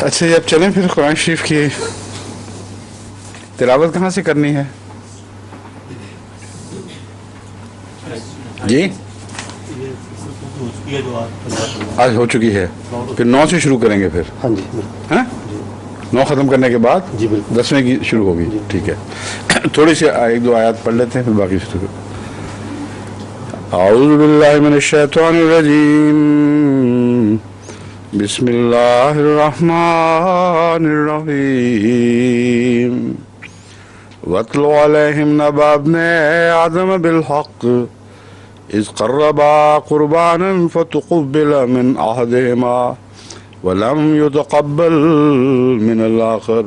اچھا یہ اب چلیں پھر قرآن شریف کی تلاوت کہاں سے کرنی ہے؟ جی آج ہو چکی ہے، پھر 9 سے شروع کریں گے پھر. ہاں جی ہاں 9 ختم کرنے کے بعد جی بالکل 10ویں کی شروع ہوگی. ٹھیک ہے، تھوڑی سی 1-2 آیات پڑھ لیتے ہیں پھر باقی شروع. اعوذ باللہ من الشیطان الرجیم، بسم اللہ الرحمن الرحیم. وَاتْلُ عَلَيْهِمْ نَبَأَ ابْنَيْ آدَمَ بِالْحَقِّ إِذْ قَرَّبَا قُرْبَانًا فَتُقُبِّلَ مِنْ أَحَدِهِمَا وَلَمْ يُتَقَبَّلْ مِنَ الْآخَرِ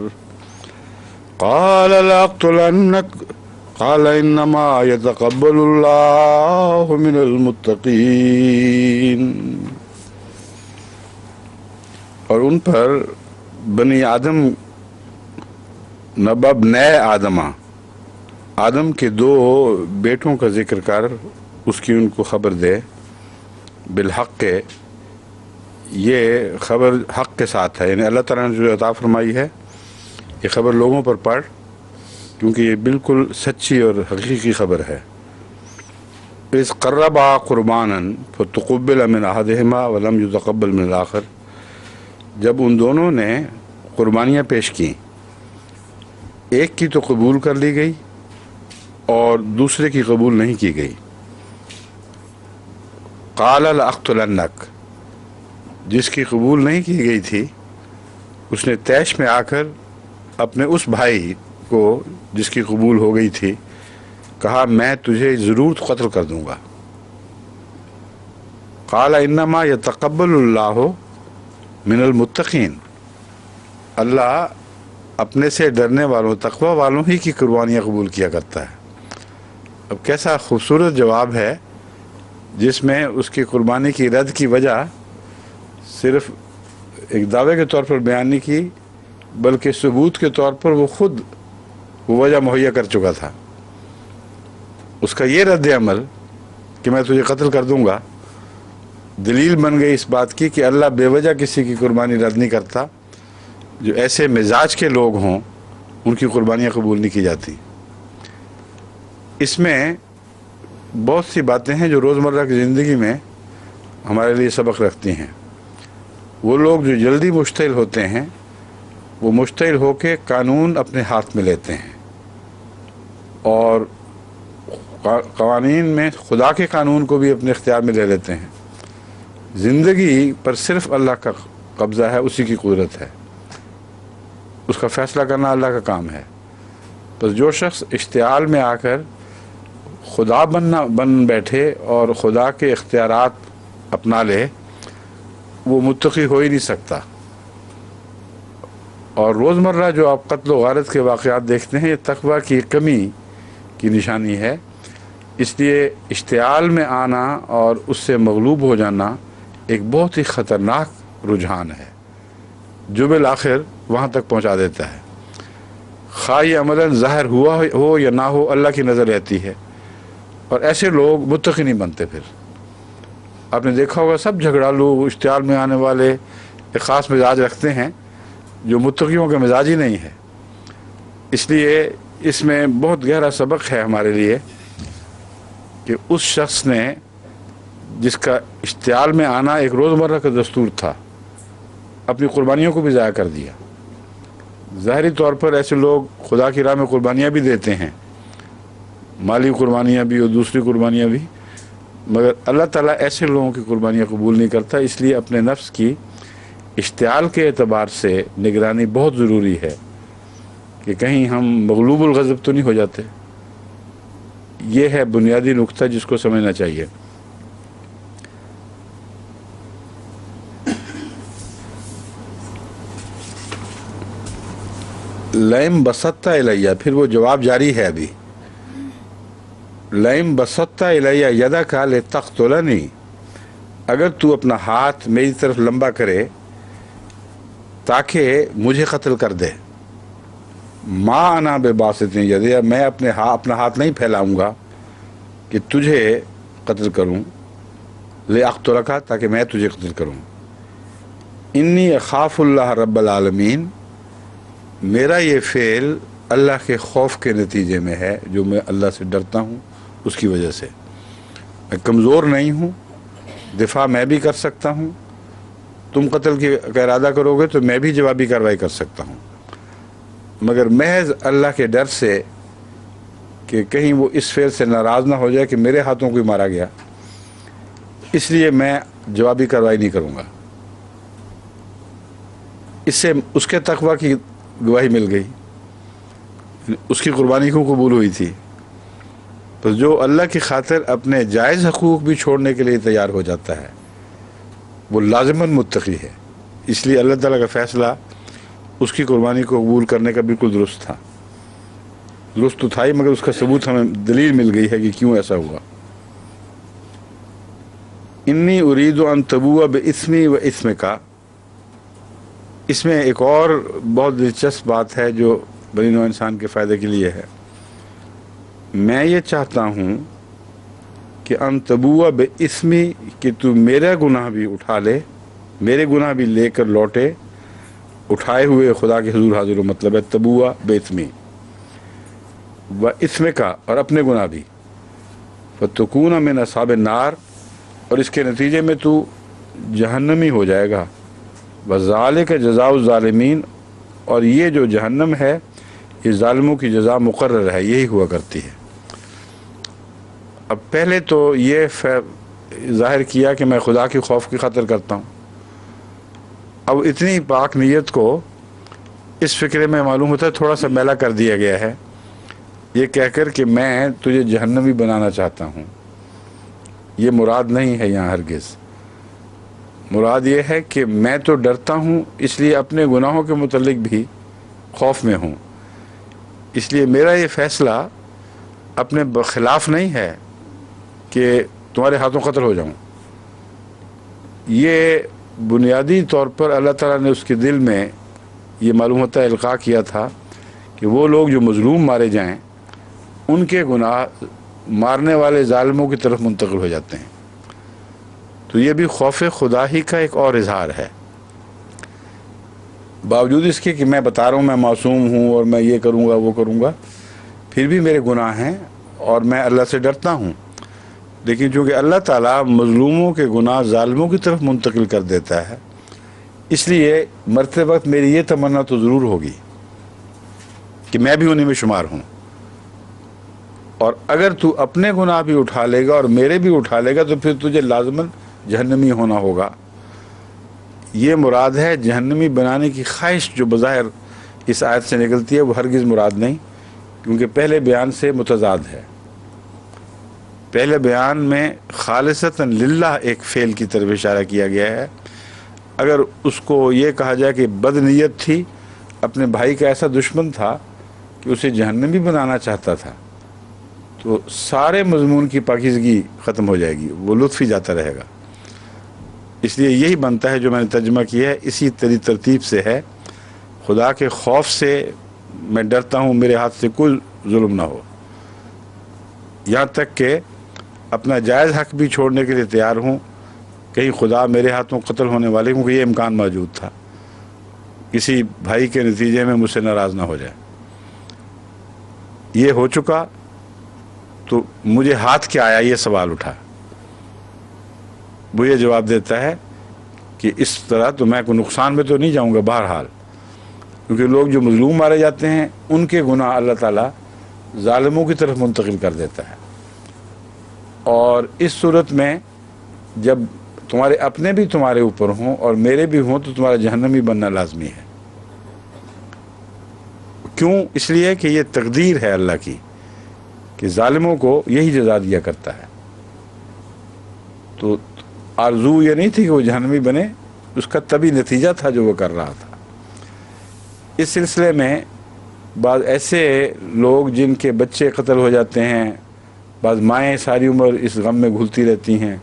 قَالَ لَأَقْتُلَنَّكَ قَالَ إِنَّمَا يَتَقَبَّلُ اللَّهُ مِنَ الْمُتَّقِينَ. اور ان پر بنی آدم نبأ ابنَيْ آدم، آدم کے 2 بیٹوں کا ذکر کر اس کی ان کو خبر دے. بالحق کے، یہ خبر حق کے ساتھ ہے، یعنی اللہ تعالیٰ نے جو عطا فرمائی ہے یہ خبر لوگوں پر پڑھ، کیونکہ یہ بالکل سچی اور حقیقی خبر ہے. اذ قربا قربانا فتقبل من احدهما ولم يتقبل من الاخر، جب ان دونوں نے قربانیاں پیش کی، ایک کی تو قبول کر لی گئی اور دوسرے کی قبول نہیں کی گئی. قال لأقتلنک، جس کی قبول نہیں کی گئی تھی اس نے طیش میں آ کر اپنے اس بھائی کو جس کی قبول ہو گئی تھی کہا میں تجھے ضرور قتل کر دوں گا. قال انما یتقبل اللہ من المتقین، اللہ اپنے سے ڈرنے والوں، تقوی والوں ہی کی قربانیاں قبول کیا کرتا ہے. اب کیسا خوبصورت جواب ہے جس میں اس کی قربانی کی رد کی وجہ صرف ایک دعوے کے طور پر بیان نہیں کی، بلکہ ثبوت کے طور پر وہ خود وہ وجہ مہیا کر چکا تھا. اس کا یہ رد عمل کہ میں تجھے قتل کر دوں گا دلیل بن گئی اس بات کی کہ اللہ بے وجہ کسی کی قربانی رد نہیں کرتا. جو ایسے مزاج کے لوگ ہوں ان کی قربانیاں قبول نہیں کی جاتی. اس میں بہت سی باتیں ہیں جو روزمرہ کی زندگی میں ہمارے لیے سبق رکھتی ہیں. وہ لوگ جو جلدی مشتعل ہوتے ہیں وہ مشتعل ہو کے قانون اپنے ہاتھ میں لیتے ہیں اور قوانین میں خدا کے قانون کو بھی اپنے اختیار میں لے لیتے ہیں. زندگی پر صرف اللہ کا قبضہ ہے، اسی کی قدرت ہے، اس کا فیصلہ کرنا اللہ کا کام ہے. بس جو شخص اشتعال میں آ کر خدا بن بیٹھے اور خدا کے اختیارات اپنا لے وہ متقی ہو ہی نہیں سکتا. اور روزمرہ جو آپ قتل و غارت کے واقعات دیکھتے ہیں یہ تقوی کی کمی کی نشانی ہے. اس لیے اشتعال میں آنا اور اس سے مغلوب ہو جانا ایک بہت ہی خطرناک رجحان ہے جو بالآخر وہاں تک پہنچا دیتا ہے. خواہ یہ عملاً ظاہر ہوا ہو یا نہ ہو، اللہ کی نظر رہتی ہے اور ایسے لوگ متقی نہیں بنتے. پھر آپ نے دیکھا ہوگا سب جھگڑالو اشتعال میں آنے والے ایک خاص مزاج رکھتے ہیں جو متقیوں کا مزاج ہی نہیں ہے. اس لیے اس میں بہت گہرا سبق ہے ہمارے لیے کہ اس شخص نے جس کا اشتعال میں آنا ایک روزمرہ کا دستور تھا اپنی قربانیوں کو بھی ضائع کر دیا. ظاہری طور پر ایسے لوگ خدا کی راہ میں قربانیاں بھی دیتے ہیں، مالی قربانیاں بھی اور دوسری قربانیاں بھی، مگر اللہ تعالیٰ ایسے لوگوں کی قربانیاں قبول نہیں کرتا. اس لیے اپنے نفس کی اشتعال کے اعتبار سے نگرانی بہت ضروری ہے کہ کہیں ہم مغلوب الغضب تو نہیں ہو جاتے. یہ ہے بنیادی نقطہ جس کو سمجھنا چاہیے. لئن بسطت الیہ، پھر وہ جواب جاری ہے ابھی. لئن بسطت الیہ یدک لتقتلنی، اگر تو اپنا ہاتھ میری طرف لمبا کرے تاکہ مجھے قتل کر دے. ما انا بباسط یدی، میں اپنا ہاتھ نہیں پھیلاؤں گا کہ تجھے قتل کروں. لأقتلک، تاکہ میں تجھے قتل کروں. انی اخاف اللہ رب العالمین، میرا یہ فعل اللہ کے خوف کے نتیجے میں ہے، جو میں اللہ سے ڈرتا ہوں اس کی وجہ سے۔ میں کمزور نہیں ہوں، دفاع میں بھی کر سکتا ہوں، تم قتل کا ارادہ کرو گے تو میں بھی جوابی کارروائی کر سکتا ہوں، مگر محض اللہ کے ڈر سے کہ کہیں وہ اس فعل سے ناراض نہ ہو جائے کہ میرے ہاتھوں کوئی مارا گیا، اس لیے میں جوابی کارروائی نہیں کروں گا۔ اس سے اس کے تقوی کی گواہی مل گئی، اس کی قربانی کو قبول ہوئی تھی۔ تو جو اللہ کی خاطر اپنے جائز حقوق بھی چھوڑنے کے لیے تیار ہو جاتا ہے وہ لازماً متقی ہے۔ اس لیے اللہ تعالیٰ کا فیصلہ اس کی قربانی کو قبول کرنے کا بالکل درست تھا، درست تو تھا ہی، مگر اس کا ثبوت ہمیں دلیل مل گئی ہے کہ کیوں ایسا ہوا۔ انی ارید ان تبوء باسمی و اسمک، اس میں ایک اور بہت دلچسپ بات ہے جو بنی نوع انسان کے فائدے کے لیے ہے۔ میں یہ چاہتا ہوں کہ ان تبوء باسمی، کہ تو میرا گناہ بھی اٹھا لے، میرے گناہ بھی لے کر لوٹے، اٹھائے ہوئے خدا کے حضور حاضر ہو، مطلب ہے تبوء باسمی و اسمک، اور اپنے گناہ بھی، فتکون من اصحاب النار، اور اس کے نتیجے میں تو جہنمی ہو جائے گا، وذالک جزاء الظالمین، اور یہ جو جہنم ہے یہ ظالموں کی جزا مقرر ہے، یہی ہوا کرتی ہے۔ اب پہلے تو یہ ظاہر کیا کہ میں خدا کی خوف کی خاطر کرتا ہوں، اب اتنی پاک نیت کو اس فکرے میں معلوم ہوتا ہے تھوڑا سا میلا کر دیا گیا ہے، یہ کہہ کر کہ میں تجھے جہنمی بنانا چاہتا ہوں۔ یہ مراد نہیں ہے یہاں ہرگز، مراد یہ ہے کہ میں تو ڈرتا ہوں، اس لیے اپنے گناہوں کے متعلق بھی خوف میں ہوں، اس لیے میرا یہ فیصلہ اپنے خلاف نہیں ہے کہ تمہارے ہاتھوں قتل ہو جاؤں۔ یہ بنیادی طور پر اللہ تعالیٰ نے اس کے دل میں یہ معلوم ہوتا ہے القاء کیا تھا کہ وہ لوگ جو مظلوم مارے جائیں ان کے گناہ مارنے والے ظالموں کی طرف منتقل ہو جاتے ہیں۔ تو یہ بھی خوف خدا ہی کا ایک اور اظہار ہے، باوجود اس کے کہ میں بتا رہا ہوں میں معصوم ہوں اور میں یہ کروں گا وہ کروں گا، پھر بھی میرے گناہ ہیں اور میں اللہ سے ڈرتا ہوں، لیکن چونکہ اللہ تعالیٰ مظلوموں کے گناہ ظالموں کی طرف منتقل کر دیتا ہے، اس لیے مرتے وقت میری یہ تمنا تو ضرور ہوگی کہ میں بھی انہیں میں شمار ہوں، اور اگر تو اپنے گناہ بھی اٹھا لے گا اور میرے بھی اٹھا لے گا تو پھر تجھے لازماً جہنمی ہونا ہوگا۔ یہ مراد ہے، جہنمی بنانے کی خواہش جو بظاہر اس آیت سے نکلتی ہے وہ ہرگز مراد نہیں، کیونکہ پہلے بیان سے متضاد ہے۔ پہلے بیان میں خالصتاً للہ ایک فعل کی طرف اشارہ کیا گیا ہے، اگر اس کو یہ کہا جائے کہ بد نیت تھی، اپنے بھائی کا ایسا دشمن تھا کہ اسے جہنمی بنانا چاہتا تھا، تو سارے مضمون کی پاکیزگی ختم ہو جائے گی، وہ لطف ہی جاتا رہے گا۔ اس لیے یہی بنتا ہے جو میں نے ترجمہ کیا ہے، اسی ترتیب سے ہے، خدا کے خوف سے میں ڈرتا ہوں میرے ہاتھ سے کوئی ظلم نہ ہو، یہاں تک کہ اپنا جائز حق بھی چھوڑنے کے لیے تیار ہوں، کہیں خدا میرے ہاتھوں قتل ہونے والے، کیونکہ یہ امکان موجود تھا، کسی بھائی کے نتیجے میں مجھ سے ناراض نہ ہو جائے۔ یہ ہو چکا تو مجھے ہاتھ کیا آیا، یہ سوال اٹھا۔ وہ یہ جواب دیتا ہے کہ اس طرح تو میں کوئی نقصان میں تو نہیں جاؤں گا بہرحال، کیونکہ لوگ جو مظلوم مارے جاتے ہیں ان کے گناہ اللہ تعالیٰ ظالموں کی طرف منتقل کر دیتا ہے، اور اس صورت میں جب تمہارے اپنے بھی تمہارے اوپر ہوں اور میرے بھی ہوں تو تمہارا جہنمی بننا لازمی ہے۔ کیوں؟ اس لیے کہ یہ تقدیر ہے اللہ کی کہ ظالموں کو یہی جزا دیا کرتا ہے۔ تو آرزو یہ نہیں تھی کہ وہ جہنمی بنے، اس کا طبی نتیجہ تھا جو وہ کر رہا تھا۔ اس سلسلے میں بعض ایسے لوگ جن کے بچے قتل ہو جاتے ہیں، بعض مائیں ساری عمر اس غم میں گھلتی رہتی ہیں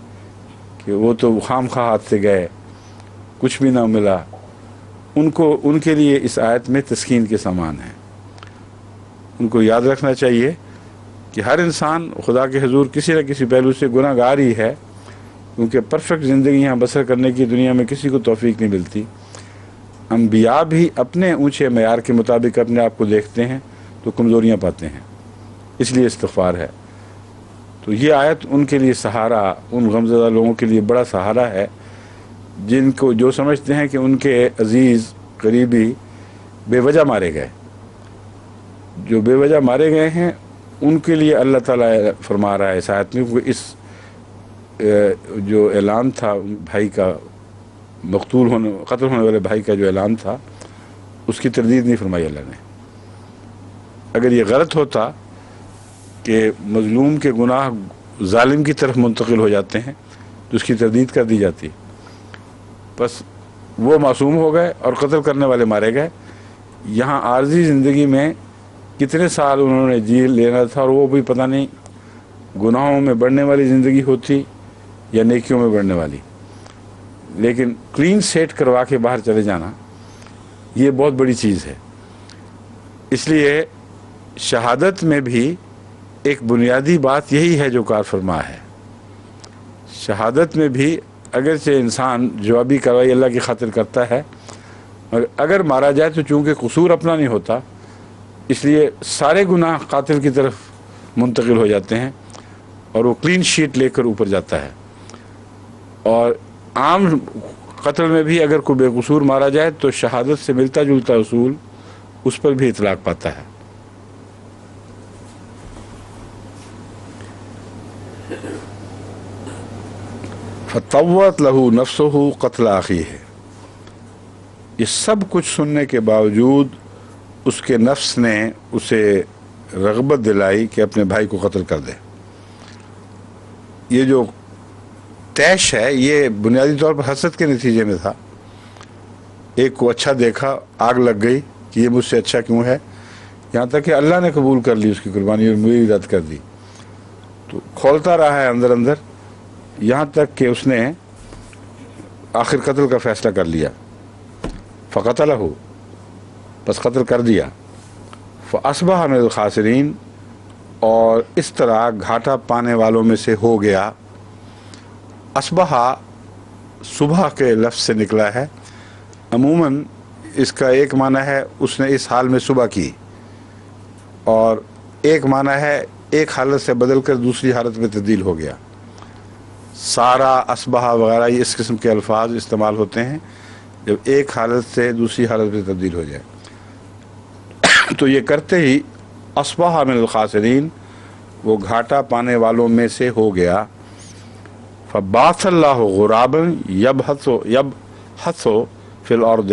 کہ وہ تو خام خواہ ہاتھ سے گئے، کچھ بھی نہ ملا، ان کے لیے اس آیت میں تسکین کے سامان ہے۔ ان کو یاد رکھنا چاہیے کہ ہر انسان خدا کے حضور کسی نہ کسی پہلو سے گناہ گار ہی ہے، کیونکہ پرفیکٹ زندگی یہاں بسر کرنے کی دنیا میں کسی کو توفیق نہیں ملتی۔ انبیاء بھی اپنے اونچے معیار کے مطابق اپنے آپ کو دیکھتے ہیں تو کمزوریاں پاتے ہیں، اس لیے استغفار ہے۔ تو یہ آیت ان کے لیے سہارا، ان غمزدہ لوگوں کے لیے بڑا سہارا ہے جن کو جو سمجھتے ہیں کہ ان کے عزیز قریبی بے وجہ مارے گئے۔ جو بے وجہ مارے گئے ہیں ان کے لیے اللہ تعالیٰ فرما رہا ہے اس آیت میں، کہ اس جو اعلان تھا بھائی کا قتل ہونے والے بھائی کا جو اعلان تھا، اس کی تردید نہیں فرمائی اللہ نے۔ اگر یہ غلط ہوتا کہ مظلوم کے گناہ ظالم کی طرف منتقل ہو جاتے ہیں تو اس کی تردید کر دی جاتی، بس وہ معصوم ہو گئے اور قتل کرنے والے مارے گئے۔ یہاں عارضی زندگی میں کتنے سال انہوں نے جی لینا تھا، اور وہ بھی پتہ نہیں گناہوں میں بڑھنے والی زندگی ہوتی یا نیکیوں میں بڑھنے والی، لیکن کلین سیٹ کروا کے باہر چلے جانا یہ بہت بڑی چیز ہے۔ اس لیے شہادت میں بھی ایک بنیادی بات یہی ہے جو کار فرما ہے۔ شہادت میں بھی اگرچہ انسان جوابی کارروائی اللہ کی خاطر کرتا ہے، مگر اگر مارا جائے تو چونکہ قصور اپنا نہیں ہوتا، اس لیے سارے گناہ قاتل کی طرف منتقل ہو جاتے ہیں اور وہ کلین شیٹ لے کر اوپر جاتا ہے۔ اور عام قتل میں بھی اگر کوئی بے قصور مارا جائے تو شہادت سے ملتا جلتا اصول اس پر بھی اطلاق پاتا ہے۔ فطوت لہو نفسہ قتل اخیہ، یہ سب کچھ سننے کے باوجود اس کے نفس نے اسے رغبت دلائی کہ اپنے بھائی کو قتل کر دے۔ یہ جو تیش ہے یہ بنیادی طور پر حسد کے نتیجے میں تھا۔ ایک کو اچھا دیکھا، آگ لگ گئی کہ یہ مجھ سے اچھا کیوں ہے، یہاں تک کہ اللہ نے قبول کر لی اس کی قربانی اور میری رد کر دی۔ تو کھولتا رہا ہے اندر اندر، یہاں تک کہ اس نے آخر قتل کا فیصلہ کر لیا۔ فقتلہ، بس قتل کر دیا۔ فاصبح من الخاسرین، اور اس طرح گھاٹا پانے والوں میں سے ہو گیا۔ اصبح صبح کے لفظ سے نکلا ہے، عموماً اس کا ایک معنی ہے اس نے اس حال میں صبح کی، اور ایک معنی ہے ایک حالت سے بدل کر دوسری حالت میں تبدیل ہو گیا۔ سارا، اصبح وغیرہ یہ اس قسم کے الفاظ استعمال ہوتے ہیں جب ایک حالت سے دوسری حالت میں تبدیل ہو جائے۔ تو یہ کرتے ہی اصبح من الخاسرین، وہ گھاٹا پانے والوں میں سے ہو گیا۔ فبعث اللہ غرابا یبحث فی الارض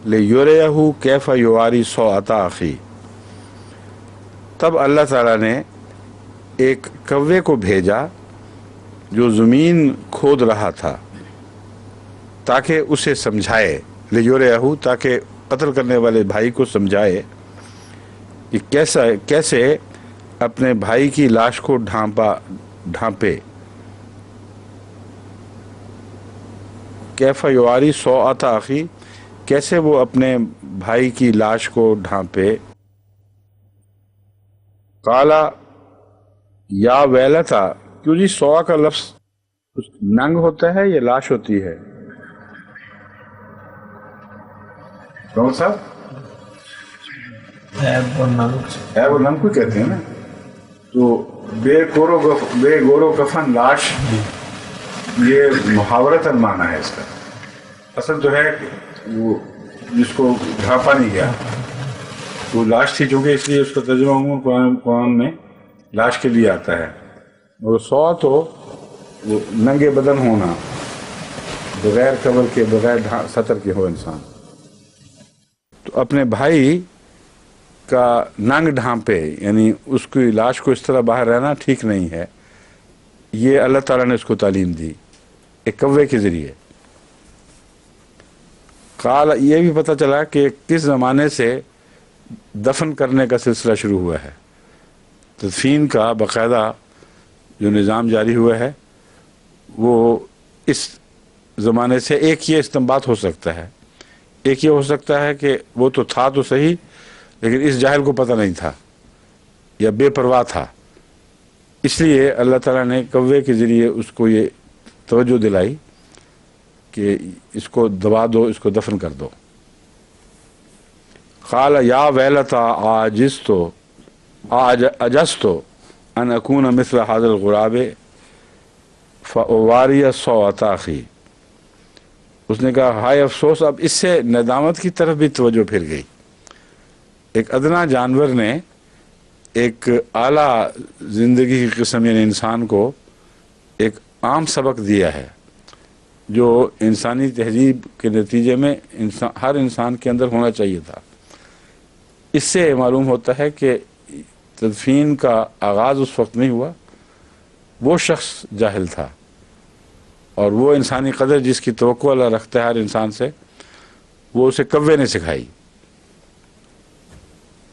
لیریہ کیف یواری سوءۃ اخیہ، تب اللہ تعالیٰ نے ایک کوے کو بھیجا جو زمین کھود رہا تھا تاکہ اسے سمجھائے، لیریہ تاکہ قتل کرنے والے بھائی کو سمجھائے کہ کیسے اپنے بھائی کی لاش کو ڈھانپے، کیف یواری سوءۃ اخیہ، کیسے وہ اپنے بھائی کی لاش کو ڈھانپے۔ قالا یا ویلتا، کیوں جی سوا کا لفظ ننگ ہوتا ہے یا لاش ہوتی ہے؟ کون صاحب؟ عیب اور ننگ کو کہتے ہیں نا۔ تو بے گور و کفن لاش، یہ محاورتاً معنی ہے اس کا۔ اصل جو ہے وہ جس کو ڈھانپا نہیں گیا وہ لاش تھی، چونکہ اس لیے اس کا ترجمہ عموماً قرآن میں لاش کے لیے آتا ہے۔ اور سوا تو وہ ننگے بدن ہونا، بغیر کور کے، بغیر سطر کے ہو انسان۔ تو اپنے بھائی کا ننگ ڈھانپے، یعنی اس کی لاش کو اس طرح باہر رہنا ٹھیک نہیں ہے۔ یہ اللہ تعالیٰ نے اس کو تعلیم دی ایک کوے کے ذریعے۔ قال، یہ بھی پتہ چلا کہ کس زمانے سے دفن کرنے کا سلسلہ شروع ہوا ہے۔ تدفین کا باقاعدہ جو نظام جاری ہوا ہے وہ اس زمانے سے ایک یہ استنباط ہو سکتا ہے، ایک یہ ہو سکتا ہے کہ وہ تو تھا تو صحیح، لیکن اس جاہل کو پتہ نہیں تھا یا بے پرواہ تھا، اس لیے اللہ تعالیٰ نے کوے کے ذریعے اس کو یہ توجہ دلائی کہ اس کو دبا دو، اس کو دفن کر دو۔ قال یا ویلتا عجزت ان اکون مثل هذا الغراب فاواری صوت اخی. اس نے کہا ہائے افسوس. اب اس سے ندامت کی طرف بھی توجہ پھر گئی. ایک ادنا جانور نے ایک اعلیٰ زندگی کی قسم یعنی انسان کو ایک عام سبق دیا ہے جو انسانی تہذیب کے نتیجے میں ہر انسان کے اندر ہونا چاہیے تھا. اس سے معلوم ہوتا ہے کہ تدفین کا آغاز اس وقت نہیں ہوا. وہ شخص جاہل تھا اور وہ انسانی قدر جس کی توقع اللہ رکھتا ہے ہر انسان سے وہ اسے کوے نے سکھائی.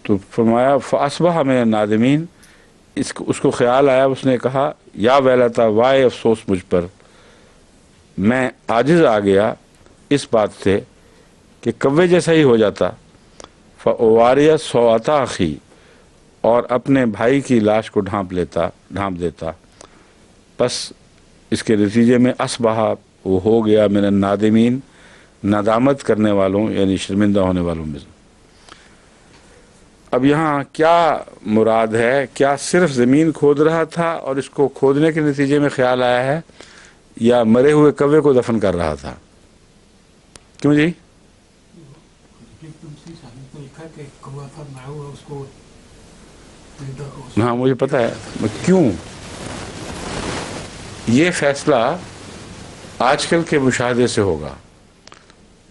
تو فرمایا فاصبح من النادمین. اس کو خیال آیا. اس نے کہا یا ویلتا وائے افسوس مجھ پر. میں عاجز آ گیا اس بات سے کہ کوے جیسا ہی ہو جاتا. فاواریہ صوت اخی. اور اپنے بھائی کی لاش کو ڈھانپ دیتا. بس اس کے نتیجے میں اصبح وہ ہو گیا من النادمین ندامت کرنے والوں یعنی شرمندہ ہونے والوں میں. اب یہاں کیا مراد ہے؟ کیا صرف زمین کھود رہا تھا اور اس کو کھودنے کے نتیجے میں خیال آیا ہے یا مرے ہوئے کوے کو دفن کر رہا تھا؟ کیوں جی؟ ہاں مجھے پتا ہے کیوں. یہ فیصلہ آج کل کے مشاہدے سے ہوگا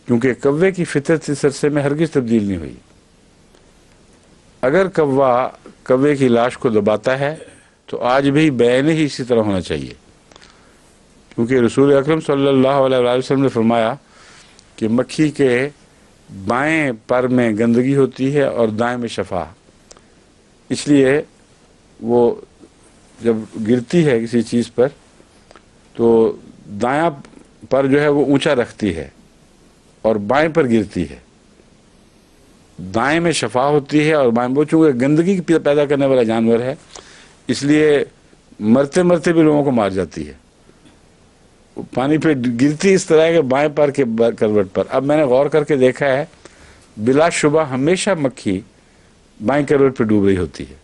کیونکہ کوے کی فطرت اس عرصے میں ہرگز تبدیل نہیں ہوئی. اگر کوے کی لاش کو دباتا ہے تو آج بھی بیان ہی اسی طرح ہونا چاہیے کیونکہ رسول اکرم صلی اللہ علیہ وسلم نے فرمایا کہ مکھی کے بائیں پر میں گندگی ہوتی ہے اور دائیں میں شفا. اس لیے وہ جب گرتی ہے کسی چیز پر تو دایاں پر جو ہے وہ اونچا رکھتی ہے اور بائیں پر گرتی ہے. دائیں میں شفا ہوتی ہے اور بائیں. وہ چونکہ گندگی پیدا کرنے والا جانور ہے اس لیے مرتے مرتے بھی لوگوں کو مار جاتی ہے. پانی پہ گرتی اس طرح کہ بائیں پر کے کروٹ پر. اب میں نے غور کر کے دیکھا ہے بلا شبہ ہمیشہ مکھی بائیں کروٹ پہ ڈوب رہی ہوتی ہے.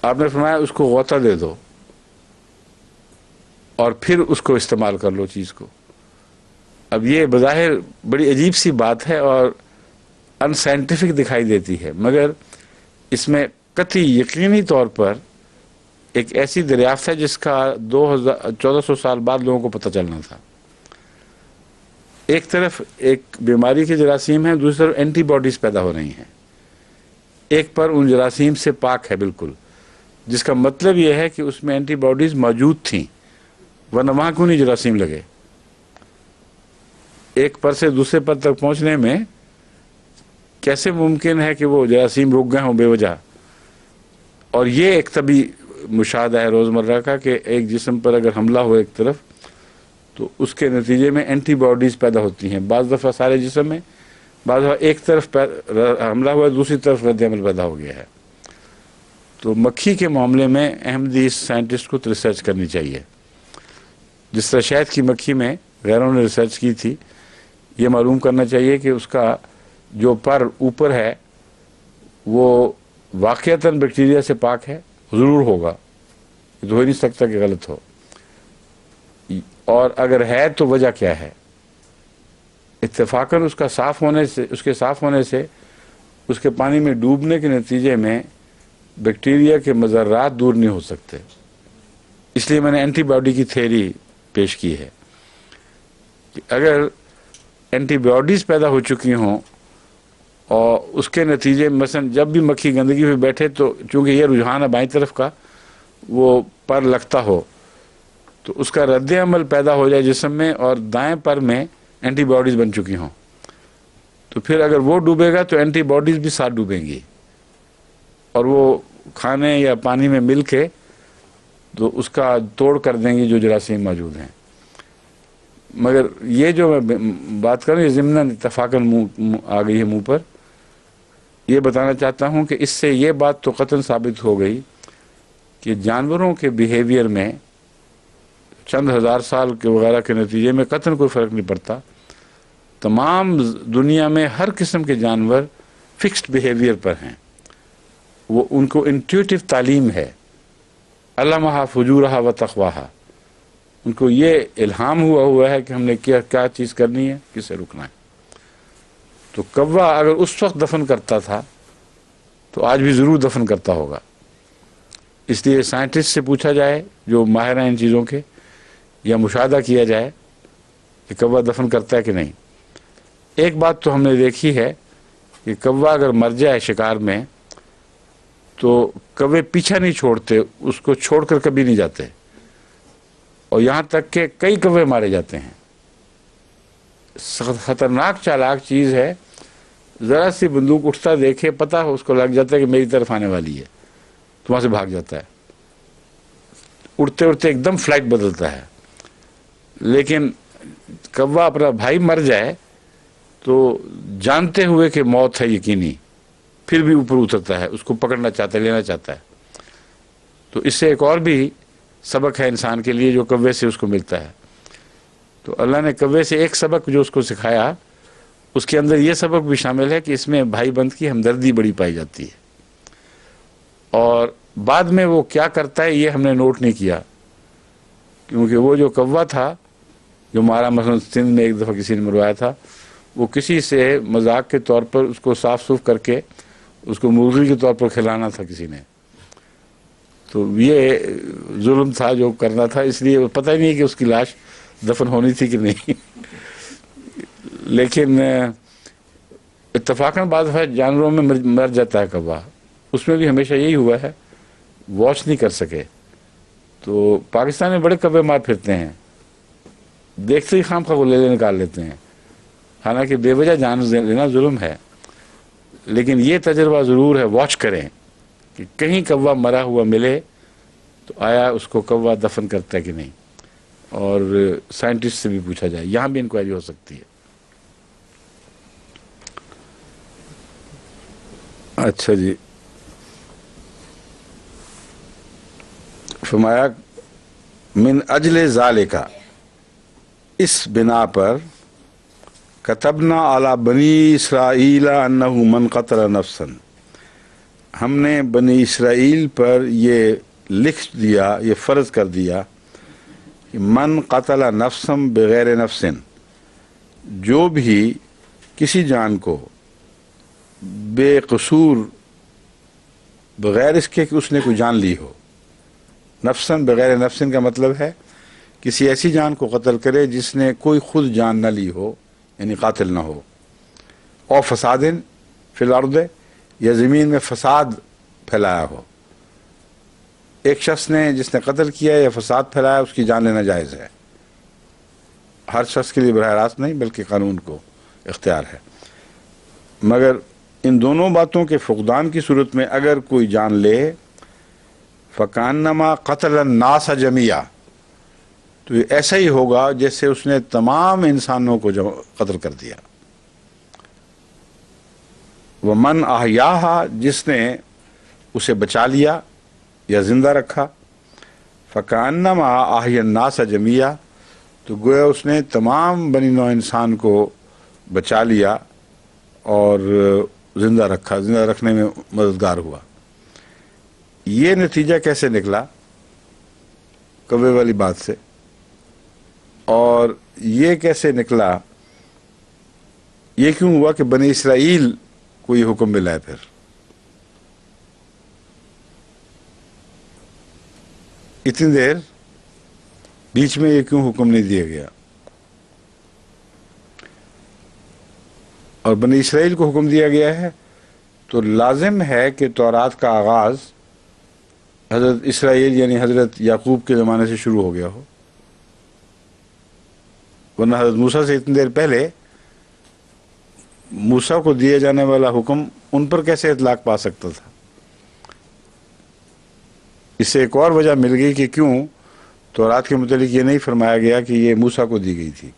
آپ نے فرمایا اس کو غوطہ دے دو اور پھر اس کو استعمال کر لو چیز کو. اب یہ بظاہر بڑی عجیب سی بات ہے اور ان سائنٹیفک دکھائی دیتی ہے مگر اس میں قطعی یقینی طور پر ایک ایسی دریافت ہے جس کا 1400 سال بعد لوگوں کو پتہ چلنا تھا. ایک طرف ایک بیماری کے جراثیم ہیں دوسری طرف اینٹی باڈیز پیدا ہو رہی ہیں. ایک پر ان جراثیم سے پاک ہے بالکل جس کا مطلب یہ ہے کہ اس میں اینٹی باڈیز موجود تھیں ورنہ وہاں کیوں نہیں جراثیم لگے. ایک پر سے دوسرے پر تک پہنچنے میں کیسے ممکن ہے کہ وہ جراثیم رک گئے ہوں بے وجہ. اور یہ ایک طبی مشاہدہ ہے روزمرہ کا کہ ایک جسم پر اگر حملہ ہو ایک طرف تو اس کے نتیجے میں اینٹی باڈیز پیدا ہوتی ہیں. بعض دفعہ سارے جسم میں بعض دفعہ ایک طرف حملہ ہوا دوسری طرف رد عمل پیدا ہو گیا ہے. تو مکھی کے معاملے میں احمدی سائنٹسٹ کو ریسرچ کرنی چاہیے. جس طرح شہد کی مکھی میں غیروں نے ریسرچ کی تھی یہ معلوم کرنا چاہیے کہ اس کا جو پر اوپر ہے وہ واقعتاً بیکٹیریا سے پاک ہے. ضرور ہوگا یہ تو ہو ہی نہیں سکتا کہ غلط ہو. اور اگر ہے تو وجہ کیا ہے؟ اتفاقاً اس کے صاف ہونے سے اس کے پانی میں ڈوبنے کے نتیجے میں بیکٹیریا کے مضرات دور نہیں ہو سکتے. اس لیے میں نے اینٹی باڈی کی تھیوری پیش کی ہے کہ اگر اینٹی باڈیز پیدا ہو چکی ہوں اور اس کے نتیجے میں مثلا جب بھی مکھی گندگی پہ بیٹھے تو چونکہ یہ رجحان ہے بائیں طرف کا وہ پر لگتا ہو تو اس کا رد عمل پیدا ہو جائے جسم میں اور دائیں پر میں اینٹی باڈیز بن چکی ہوں تو پھر اگر وہ ڈوبے گا تو اینٹی باڈیز بھی ساتھ ڈوبیں گی اور وہ کھانے یا پانی میں مل کے تو اس کا توڑ کر دیں گی جو جراثیم موجود ہیں. مگر یہ جو میں بات کروں یہ ضمناً اتفاقاً آ گئی ہے منہ پر. یہ بتانا چاہتا ہوں کہ اس سے یہ بات تو قطعاً ثابت ہو گئی کہ جانوروں کے بیہیویئر میں چند ہزار سال کے وغیرہ کے نتیجے میں قطعاً کوئی فرق نہیں پڑتا. تمام دنیا میں ہر قسم کے جانور فکسڈ بیہیویئر پر ہیں، وہ ان کو انٹیوٹیو تعلیم ہے، علمہا فجورہا و تقواہا، ان کو یہ الہام ہوا ہے کہ ہم نے کیا چیز کرنی ہے، کسے رکنا ہے۔ تو کوا اگر اس وقت دفن کرتا تھا تو آج بھی ضرور دفن کرتا ہوگا۔ اس لیے سائنٹسٹ سے پوچھا جائے جو ماہر ہیں ان چیزوں کے، یا مشاہدہ کیا جائے کہ کوا دفن کرتا ہے کہ نہیں۔ ایک بات تو ہم نے دیکھی ہے کہ کوا اگر مر جائے شکار میں تو کوے پیچھا نہیں چھوڑتے، اس کو چھوڑ کر کبھی نہیں جاتے، اور یہاں تک کہ کئی کوے مارے جاتے ہیں۔ خطرناک چالاک چیز ہے، ذرا سی بندوق اٹھتا دیکھے، پتہ ہو اس کو لگ جاتا ہے کہ میری طرف آنے والی ہے، تو وہاں سے بھاگ جاتا ہے، اڑتے اڑتے ایک دم فلائٹ بدلتا ہے۔ لیکن کوا اپنا بھائی مر جائے تو جانتے ہوئے کہ موت ہے یقینی، پھر بھی اوپر اترتا ہے، اس کو پکڑنا چاہتا ہے، لینا چاہتا ہے۔ تو اس سے ایک اور بھی سبق ہے انسان کے لیے جو کوے سے اس کو ملتا ہے۔ تو اللہ نے کوے سے ایک سبق جو اس کو سکھایا، اس کے اندر یہ سبق بھی شامل ہے کہ اس میں بھائی بند کی ہمدردی بڑی پائی جاتی ہے، اور بعد میں وہ کیا کرتا ہے یہ ہم نے نوٹ نہیں کیا، کیونکہ وہ جو کوا تھا جو مارا، مثلا سندھ میں ایک دفعہ کسی نے مروایا تھا، وہ کسی سے مذاق کے طور پر اس کو صاف سوف کر کے اس کو مرغی کے طور پر کھلانا تھا کسی نے، تو یہ ظلم تھا جو کرنا تھا، اس لیے پتہ ہی نہیں کہ اس کی لاش دفن ہونی تھی کہ نہیں۔ لیکن اتفاقاً بعض جانوروں میں مر جاتا ہے کوا، اس میں بھی ہمیشہ یہی ہوا ہے، واچ نہیں کر سکے۔ تو پاکستان میں بڑے کوے مار پھرتے ہیں، دیکھتے ہی خام خواہ کو لے نکال لیتے ہیں، حالانکہ بے وجہ جان لینا ظلم ہے۔ لیکن یہ تجربہ ضرور ہے، واچ کریں کہ کہیں کوا مرا ہوا ملے تو آیا اس کو کوا دفن کرتا ہے کہ نہیں، اور سائنٹسٹ سے بھی پوچھا جائے، یہاں بھی انکوائری ہو سکتی ہے۔ اچھا جی، فرمایا من اجل ذالک، اس بنا پر کتبنا علی بنی اسرائیل انہ من قتل نفسا، ہم نے بنی اسرائیل پر یہ لکھ دیا، یہ فرض کر دیا کہ من قتل نفسا بغیر نفس، جو بھی کسی جان کو بے قصور، بغیر اس کے کہ اس نے کوئی جان لی ہو، نفسن بغیر نفسن کا مطلب ہے کسی ایسی جان کو قتل کرے جس نے کوئی خود جان نہ لی ہو، یعنی قاتل نہ ہو، اور فساد فی الارض، یا زمین میں فساد پھیلایا ہو۔ ایک شخص نے جس نے قتل کیا یا فساد پھیلایا، اس کی جان لینا جائز ہے، ہر شخص کے لیے براہ راست نہیں بلکہ قانون کو اختیار ہے۔ مگر ان دونوں باتوں کے فقدان کی صورت میں اگر کوئی جان لے، فَكَأَنَّمَا قَتَلَ النَّاسَ جَمِيعًا، تو یہ ایسا ہی ہوگا جیسے اس نے تمام انسانوں کو قتل کر دیا۔ وَمَنْ أَحْيَاهَا، جس نے اسے بچا لیا یا زندہ رکھا، فَكَأَنَّمَا أَحْيَا النَّاسَ جَمِيعًا، تو گویا اس نے تمام بنی نوع انسان کو بچا لیا اور زندہ رکھا، زندہ رکھنے میں مددگار ہوا۔ یہ نتیجہ کیسے نکلا کوے والی بات سے، اور یہ کیسے نکلا، یہ کیوں ہوا کہ بنی اسرائیل کو یہ حکم ملا ہے؟ پھر اتنی دیر بیچ میں یہ کیوں حکم نہیں دیا گیا؟ اور بنی اسرائیل کو حکم دیا گیا ہے تو لازم ہے کہ تورات کا آغاز حضرت اسرائیل یعنی حضرت یعقوب کے زمانے سے شروع ہو گیا ہو، ورنہ حضرت موسیٰ سے اتنی دیر پہلے موسیٰ کو دیے جانے والا حکم ان پر کیسے اطلاق پا سکتا تھا؟ اس سے ایک اور وجہ مل گئی کہ کیوں تورات کے متعلق یہ نہیں فرمایا گیا کہ یہ موسیٰ کو دی گئی تھی۔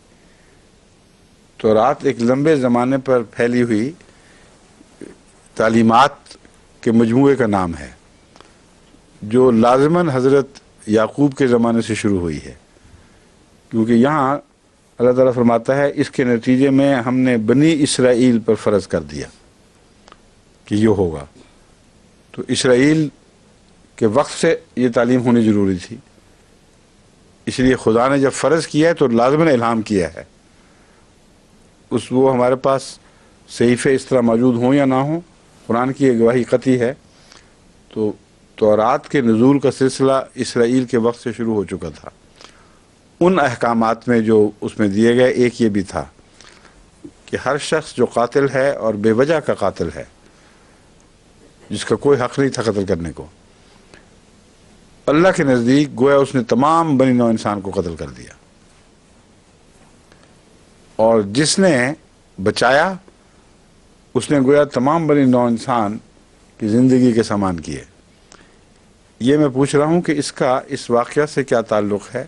تورات ایک لمبے زمانے پر پھیلی ہوئی تعلیمات کے مجموعے کا نام ہے جو لازماً حضرت یعقوب کے زمانے سے شروع ہوئی ہے، کیونکہ یہاں اللہ تعالیٰ فرماتا ہے اس کے نتیجے میں ہم نے بنی اسرائیل پر فرض کر دیا کہ یہ ہوگا. تو اسرائیل کے وقت سے یہ تعلیم ہونی ضروری تھی، اس لیے خدا نے جب فرض کیا ہے تو لازماً الہام کیا ہے. وہ ہمارے پاس صحیفے اس طرح موجود ہوں یا نہ ہوں، قرآن کی یہ گواہی قطعی ہے. تو تورات کے نزول کا سلسلہ اسرائیل کے وقت سے شروع ہو چکا تھا. ان احکامات میں جو اس میں دیے گئے ایک یہ بھی تھا کہ ہر شخص جو قاتل ہے اور بے وجہ کا قاتل ہے، جس کا کوئی حق نہیں تھا قتل کرنے کو، اللہ کے نزدیک گویا اس نے تمام بنی نوع انسان کو قتل کر دیا. اور جس نے بچایا اس نے گویا تمام بنی نوع انسان کی زندگی کے سامان کیے. یہ میں پوچھ رہا ہوں کہ اس کا اس واقعہ سے کیا تعلق ہے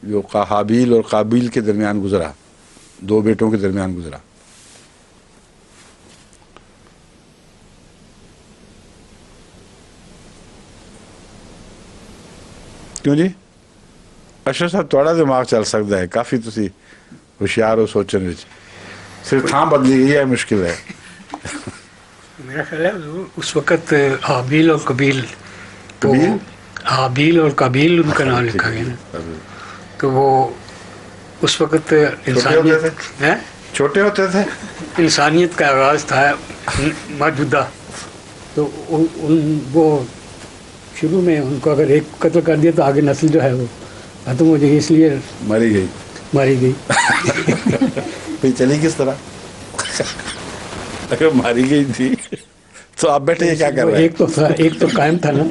جو حابیل اور قابیل کے درمیان گزرا، دو بیٹوں کے درمیان گزرا؟ کیوں جی؟ اشرف صاحب تھوڑا دماغ چل سکتا ہے، کافی تسی ہوشیار ہو سوچنے وچ، صرف تھان بدلی گئی ہے، مشکل ہے. میرا خیال ہے اس وقت حابیل اور قبیل، تو قبیل؟ حابیل اور قبیل ان کا نام لکھا گیا نا، تو وہ اس وقت انسانیت چھوٹے ہوتے تھے، انسانیت کا آغاز تھا موجودہ. تو وہ شروع میں ان کو اگر ایک قتل کر دیا تو آگے نسل جو ہے وہ ختم ہو جائے گی، اس لیے ماری گئی. پھر چلی کس طرح؟ اگر ماری گئی تھی تو آپ بیٹھے کیا کر رہے ہیں؟ ایک تو قائم تھا نا،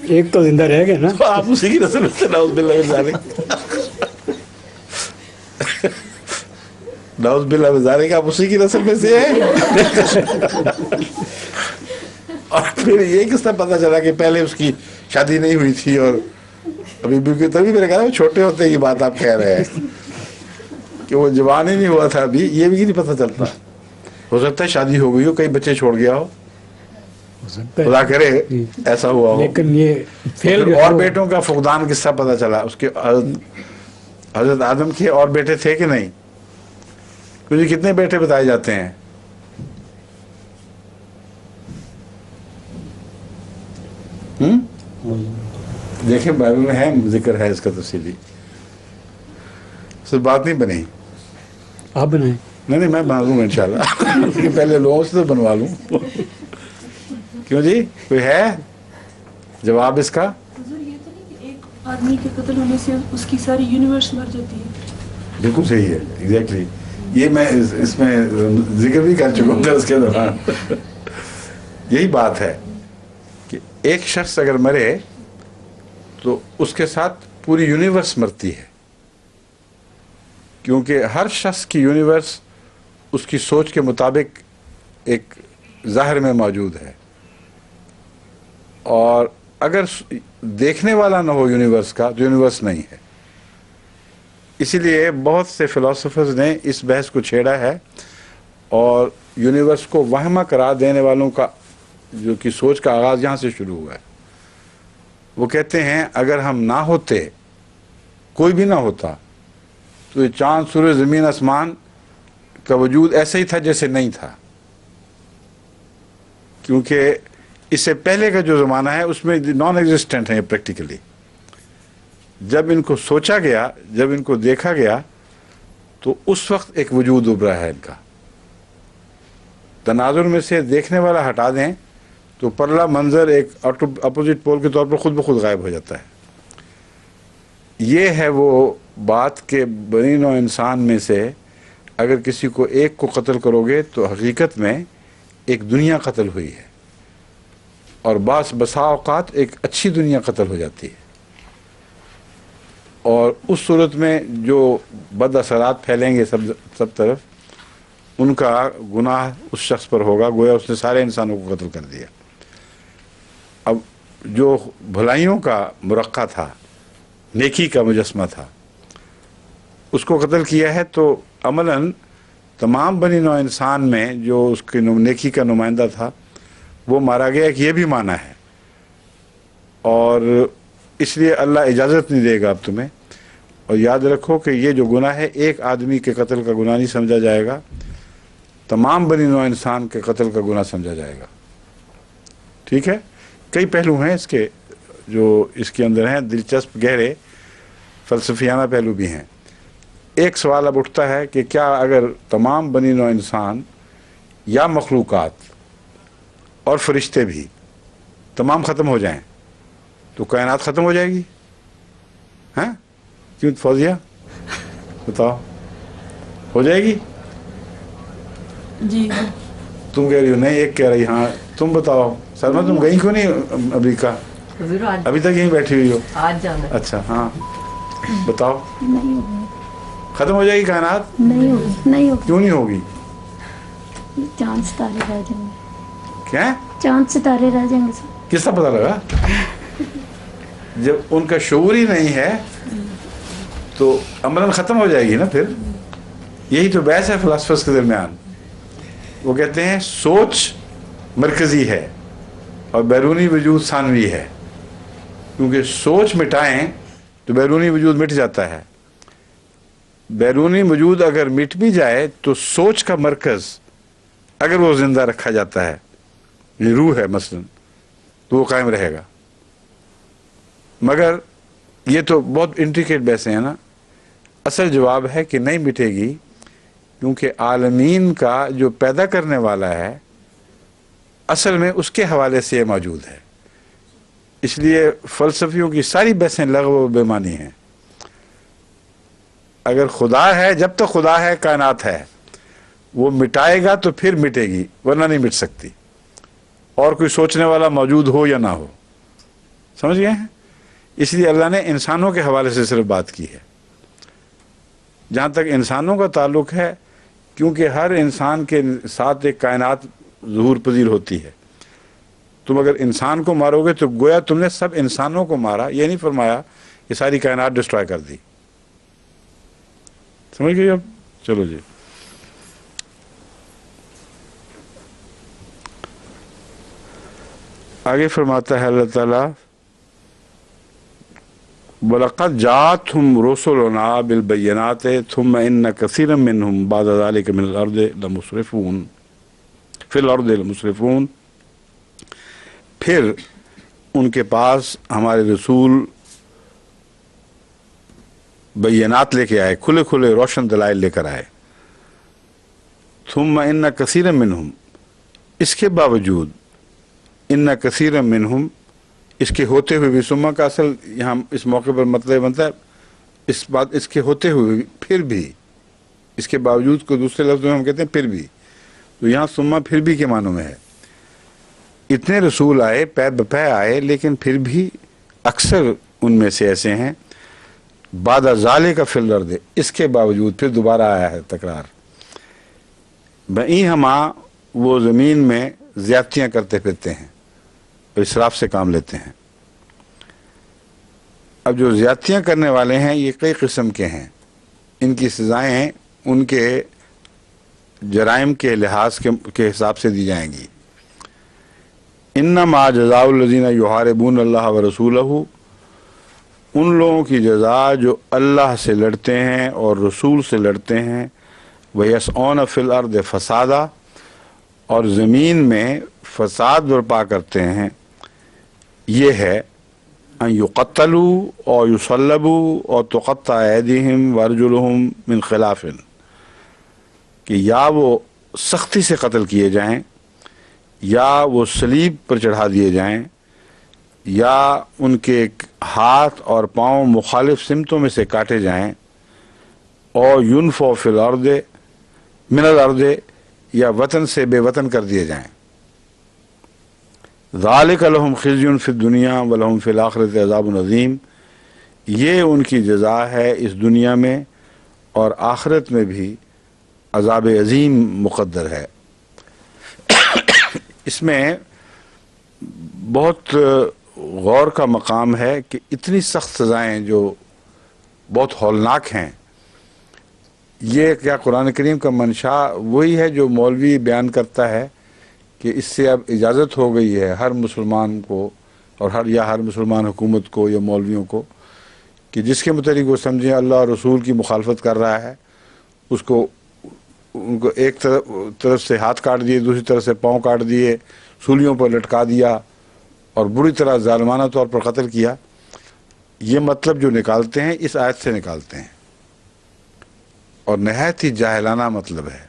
ایک تو زندہ رہ گیا نا. آپ اسی کی نسل میں سے نعوذ باللہ من ذالک، نعوذ باللہ من ذالک، آپ اسی کی نسل میں سے ہیں. اور پھر یہ کس طرح پتا چلا کہ پہلے اس کی شادی نہیں ہوئی تھی اور ابھی بھی؟ تبھی میں نے کہا چھوٹے ہوتے کی بات آپ کہہ رہے ہیں کہ وہ جوان ہی نہیں ہوا تھا ابھی، یہ بھی نہیں پتہ چلتا. ہو سکتا ہے شادی ہو گئی ہو، کئی بچے چھوڑ گیا ہو، خدا کرے ایسا ہوا ہو. لیکن یہ اور بیٹوں کا فقدان کس طرح پتہ چلا؟ اس کے حضرت آدم کے اور بیٹے تھے کہ نہیں؟ کیونکہ کتنے بیٹے بتائے جاتے ہیں؟ دیکھیں بائبل میں ہے، ذکر ہے اس کا تفصیلی. صرف بات نہیں بنی، آپ بنائیں. نہیں میں بنا لوں انشاءاللہ کہ پہلے لوگوں سے تو بنوا لوں. کیوں جی، کوئی ہے جواب اس کا؟ حضور یہ تو نہیں کہ ایک آدمی کے قتل ہونے سے اس کی ساری یونیورس مر جاتی ہے؟ بالکل صحیح ہے، ایگزیکٹلی. یہ میں اس میں ذکر بھی کر چکا ہوں اس کے دوران. یہی بات ہے کہ ایک شخص اگر مرے تو اس کے ساتھ پوری یونیورس مرتی ہے، کیونکہ ہر شخص کی یونیورس اس کی سوچ کے مطابق ایک ظاہر میں موجود ہے. اور اگر دیکھنے والا نہ ہو یونیورس کا تو یونیورس نہیں ہے. اسی لیے بہت سے فلاسفرز نے اس بحث کو چھیڑا ہے اور یونیورس کو وہمہ قرار دینے والوں کا جو کہ سوچ کا آغاز یہاں سے شروع ہوا ہے. وہ کہتے ہیں اگر ہم نہ ہوتے، کوئی بھی نہ ہوتا، تو یہ چاند سورج زمین آسمان کا وجود ایسا ہی تھا جیسے نہیں تھا. کیونکہ اس سے پہلے کا جو زمانہ ہے اس میں نان ایگزسٹنٹ ہیں پریکٹیکلی. جب ان کو سوچا گیا، جب ان کو دیکھا گیا، تو اس وقت ایک وجود ابھرا ہے ان کا. تناظر میں سے دیکھنے والا ہٹا دیں تو پرلا منظر ایک اپوزٹ پول کے طور پر خود بخود غائب ہو جاتا ہے. یہ ہے وہ بات کہ بنی نوع انسان میں سے اگر کسی کو ایک کو قتل کرو گے تو حقیقت میں ایک دنیا قتل ہوئی ہے، اور بسا اوقات ایک اچھی دنیا قتل ہو جاتی ہے. اور اس صورت میں جو بد اثرات پھیلیں گے سب طرف، ان کا گناہ اس شخص پر ہوگا گویا اس نے سارے انسانوں کو قتل کر دیا. اب جو بھلائیوں کا مرقع تھا، نیکی کا مجسمہ تھا، اس کو قتل کیا ہے، تو عملاً تمام بنی نوع انسان میں جو اس کی نیکی کا نمائندہ تھا وہ مارا گیا. کہ یہ بھی معنی ہے، اور اس لیے اللہ اجازت نہیں دے گا اب تمہیں. اور یاد رکھو کہ یہ جو گناہ ہے ایک آدمی کے قتل کا گناہ نہیں سمجھا جائے گا، تمام بنی نوع انسان کے قتل کا گناہ سمجھا جائے گا. ٹھیک ہے؟ کئی پہلو ہیں اس کے جو اس کے اندر ہیں، دلچسپ گہرے فلسفیانہ پہلو بھی ہیں. ایک سوال اب اٹھتا ہے کہ کیا اگر تمام بنی نوع انسان یا مخلوقات اور فرشتے بھی تمام ختم ہو جائیں تو کائنات ختم ہو جائے گی؟ ہیں؟ کیوں فوزیہ بتاؤ، ہو جائے گی؟ جی تم کہہ رہی ہو نہیں، ایک کہہ رہی ہاں. تم بتاؤ سلما، تم گئی کیوں نہیں امریکہ؟ حضور آج ابھی تک یہیں بیٹھی ہوئی ہو. آج جانا ہے. اچھا ہاں بتاؤ، نہیں ہوگی، ختم ہو جائے گی کائنات؟ نہیں ہوگی، نہیں ہوگی. کیوں نہیں ہوگی؟ چاند ستارے رہ جائیں گے، کیا؟ چاند ستارے رہ جائیں گے سب. کس کا پتہ لگا؟ جب ان کا شعور ہی نہیں ہے تو عملاً ختم ہو جائے گی نا پھر. یہی تو بحث ہے فلاسفرز کے درمیان. وہ کہتے ہیں سوچ مرکزی ہے اور بیرونی وجود ثانوی ہے، کیونکہ سوچ مٹائیں تو بیرونی وجود مٹ جاتا ہے. بیرونی وجود اگر مٹ بھی جائے تو سوچ کا مرکز اگر وہ زندہ رکھا جاتا ہے، یہ روح ہے مثلا، تو وہ قائم رہے گا. مگر یہ تو بہت انٹریکیٹ بحثیں ہیں نا. اصل جواب ہے کہ نہیں مٹے گی، کیونکہ عالمین کا جو پیدا کرنے والا ہے اصل میں اس کے حوالے سے یہ موجود ہے. اس لیے فلسفیوں کی ساری بحثیں لغو و بے معنی ہیں. اگر خدا ہے، جب تک خدا ہے کائنات ہے، وہ مٹائے گا تو پھر مٹے گی، ورنہ نہیں مٹ سکتی، اور کوئی سوچنے والا موجود ہو یا نہ ہو. سمجھ گئے ہیں؟ اس لیے اللہ نے انسانوں کے حوالے سے صرف بات کی ہے. جہاں تک انسانوں کا تعلق ہے، کیونکہ ہر انسان کے ساتھ ایک کائنات ظہور پذیر ہوتی ہے. تم اگر انسان کو مارو گے تو گویا تم نے سب انسانوں کو مارا. یہ نہیں فرمایا کہ ساری کائنات ڈسٹرائے کر دی. سمجھ گئے اب؟ چلو جی. آگے فرماتا ہے اللہ تعالیٰ وَلَقَدْ جَاءَتْهُمْ رُسُلُنَا بِالْبَيِّنَاتِ ثُمَّ إِنَّ كَثِيرًا مِّنْهُمْ بَعْدَ ذَلِكَ مِنَ الْأَرْضِ لَمُسْرِفُونَ فِي الْأَرْضِ لَمُسْرِفُونَ. پھر ان کے پاس ہمارے رسول بینات لے کے آئے، کھلے کھلے روشن دلائل لے کر آئے. ثُمَّ إِنَّ كَثِيرًا مِّنْهُمْ، اس کے باوجود إِنَّ كَثِيرًا مِّنْهُمْ، اس کے ہوتے ہوئے بھی، ثم کا اصل یہاں اس موقع پر مطلب بنتا ہے اس کے ہوتے ہوئے بھی، پھر بھی، اس کے باوجود کو دوسرے لفظ میں ہم کہتے ہیں پھر بھی، تو یہاں ثم پھر بھی کے معنوں میں ہے. اتنے رسول آئے، پے بپے آئے، لیکن پھر بھی اکثر ان میں سے ایسے ہیں بعد ذالک فی الارض، اس کے باوجود پھر دوبارہ آیا ہے تکرار. بئیں ہما، وہ زمین میں زیادتیاں کرتے پھرتے ہیں اور اسراف سے کام لیتے ہیں. اب جو زیادتیاں کرنے والے ہیں یہ کئی قسم کے ہیں. ان کی سزائیں ان کے جرائم کے لحاظ کے حساب سے دی جائیں گی. انما جزاء الذین یحاربون اللہ ورسولہ، ان لوگوں کی جزا جو اللہ سے لڑتے ہیں اور رسول سے لڑتے ہیں، وَيَسْعُونَ فِي الْأَرْضِ فَسَادًا، اور زمین میں فساد برپا کرتے ہیں، یہ ہے ان یقتلوا اور یصلبوا اور تقطع ایدیہم وارجلہم من خلاف، کہ یا وہ سختی سے قتل کیے جائیں، یا وہ صلیب پر چڑھا دیے جائیں، یا ان کے ہاتھ اور پاؤں مخالف سمتوں میں سے کاٹے جائیں، اور ینفوا فی الارض من الارض، یا وطن سے بے وطن کر دیے جائیں. ذالک لہم خزی فی الدنیا ولہم فی الآخرۃ عذاب عظیم، یہ ان کی جزا ہے اس دنیا میں اور آخرت میں بھی عذاب عظیم مقدر ہے. اس میں بہت غور کا مقام ہے کہ اتنی سخت سزائیں جو بہت ہولناک ہیں، یہ کیا قرآن کریم کا منشا وہی ہے جو مولوی بیان کرتا ہے کہ اس سے اب اجازت ہو گئی ہے ہر مسلمان کو اور ہر مسلمان حکومت کو یا مولویوں کو کہ جس کے متعلق وہ سمجھیں اللہ اور رسول کی مخالفت کر رہا ہے، اس کو ان کو ایک طرف سے ہاتھ کاٹ دیے، دوسری طرف سے پاؤں کاٹ دیے، سولیوں پر لٹکا دیا اور بری طرح ظالمانہ طور پر قتل کیا، یہ مطلب جو نکالتے ہیں اس آیت سے نکالتے ہیں، اور نہایت ہی جاہلانہ مطلب ہے،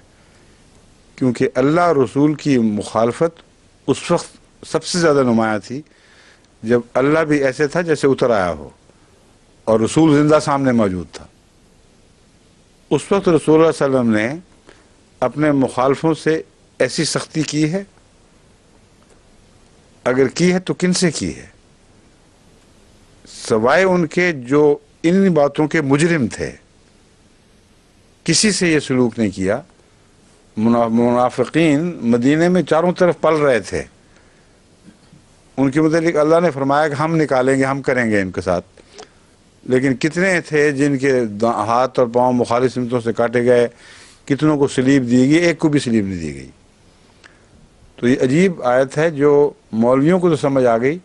کیونکہ اللہ اور رسول کی مخالفت اس وقت سب سے زیادہ نمایاں تھی جب اللہ بھی ایسے تھا جیسے اتر آیا ہو اور رسول زندہ سامنے موجود تھا۔ اس وقت رسول اللہ صلی اللہ علیہ وسلم نے اپنے مخالفوں سے ایسی سختی کی ہے؟ اگر کی ہے تو کن سے کی ہے؟ سوائے ان کے جو ان باتوں کے مجرم تھے، کسی سے یہ سلوک نہیں کیا۔ منافقین مدینے میں چاروں طرف پل رہے تھے، ان کے متعلق اللہ نے فرمایا کہ ہم نکالیں گے، ہم کریں گے ان کے ساتھ، لیکن کتنے تھے جن کے ہاتھ اور پاؤں مخالف سمتوں سے کاٹے گئے، کتنوں کو سلیب دی گئی، ایک کو بھی سلیب نہیں دی گئی۔ تو یہ عجیب آیت ہے جو مولویوں کو تو سمجھ آ گئی،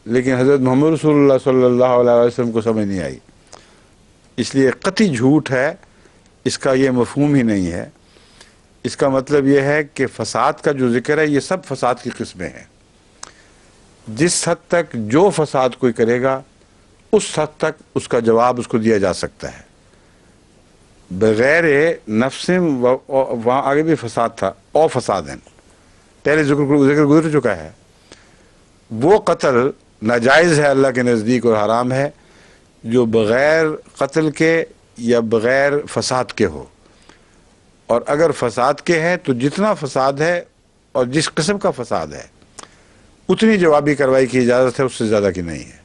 لیکن حضرت محمد رسول اللہ صلی اللہ علیہ وسلم کو سمجھ نہیں آئی، اس لیے قطعی جھوٹ ہے، اس کا یہ مفہوم ہی نہیں ہے۔ اس کا مطلب یہ ہے کہ فساد کا جو ذکر ہے یہ سب فساد کی قسمیں ہیں، جس حد تک جو فساد کوئی کرے گا اس حد تک اس کا جواب اس کو دیا جا سکتا ہے، بغیر نفس وہاں آگے بھی فساد تھا، او فسادن پہلے ذکر گزر چکا ہے، وہ قتل ناجائز ہے اللہ کے نزدیک اور حرام ہے جو بغیر قتل کے یا بغیر فساد کے ہو، اور اگر فساد کے ہے تو جتنا فساد ہے اور جس قسم کا فساد ہے اتنی جوابی کارروائی کی اجازت ہے، اس سے زیادہ کی نہیں ہے۔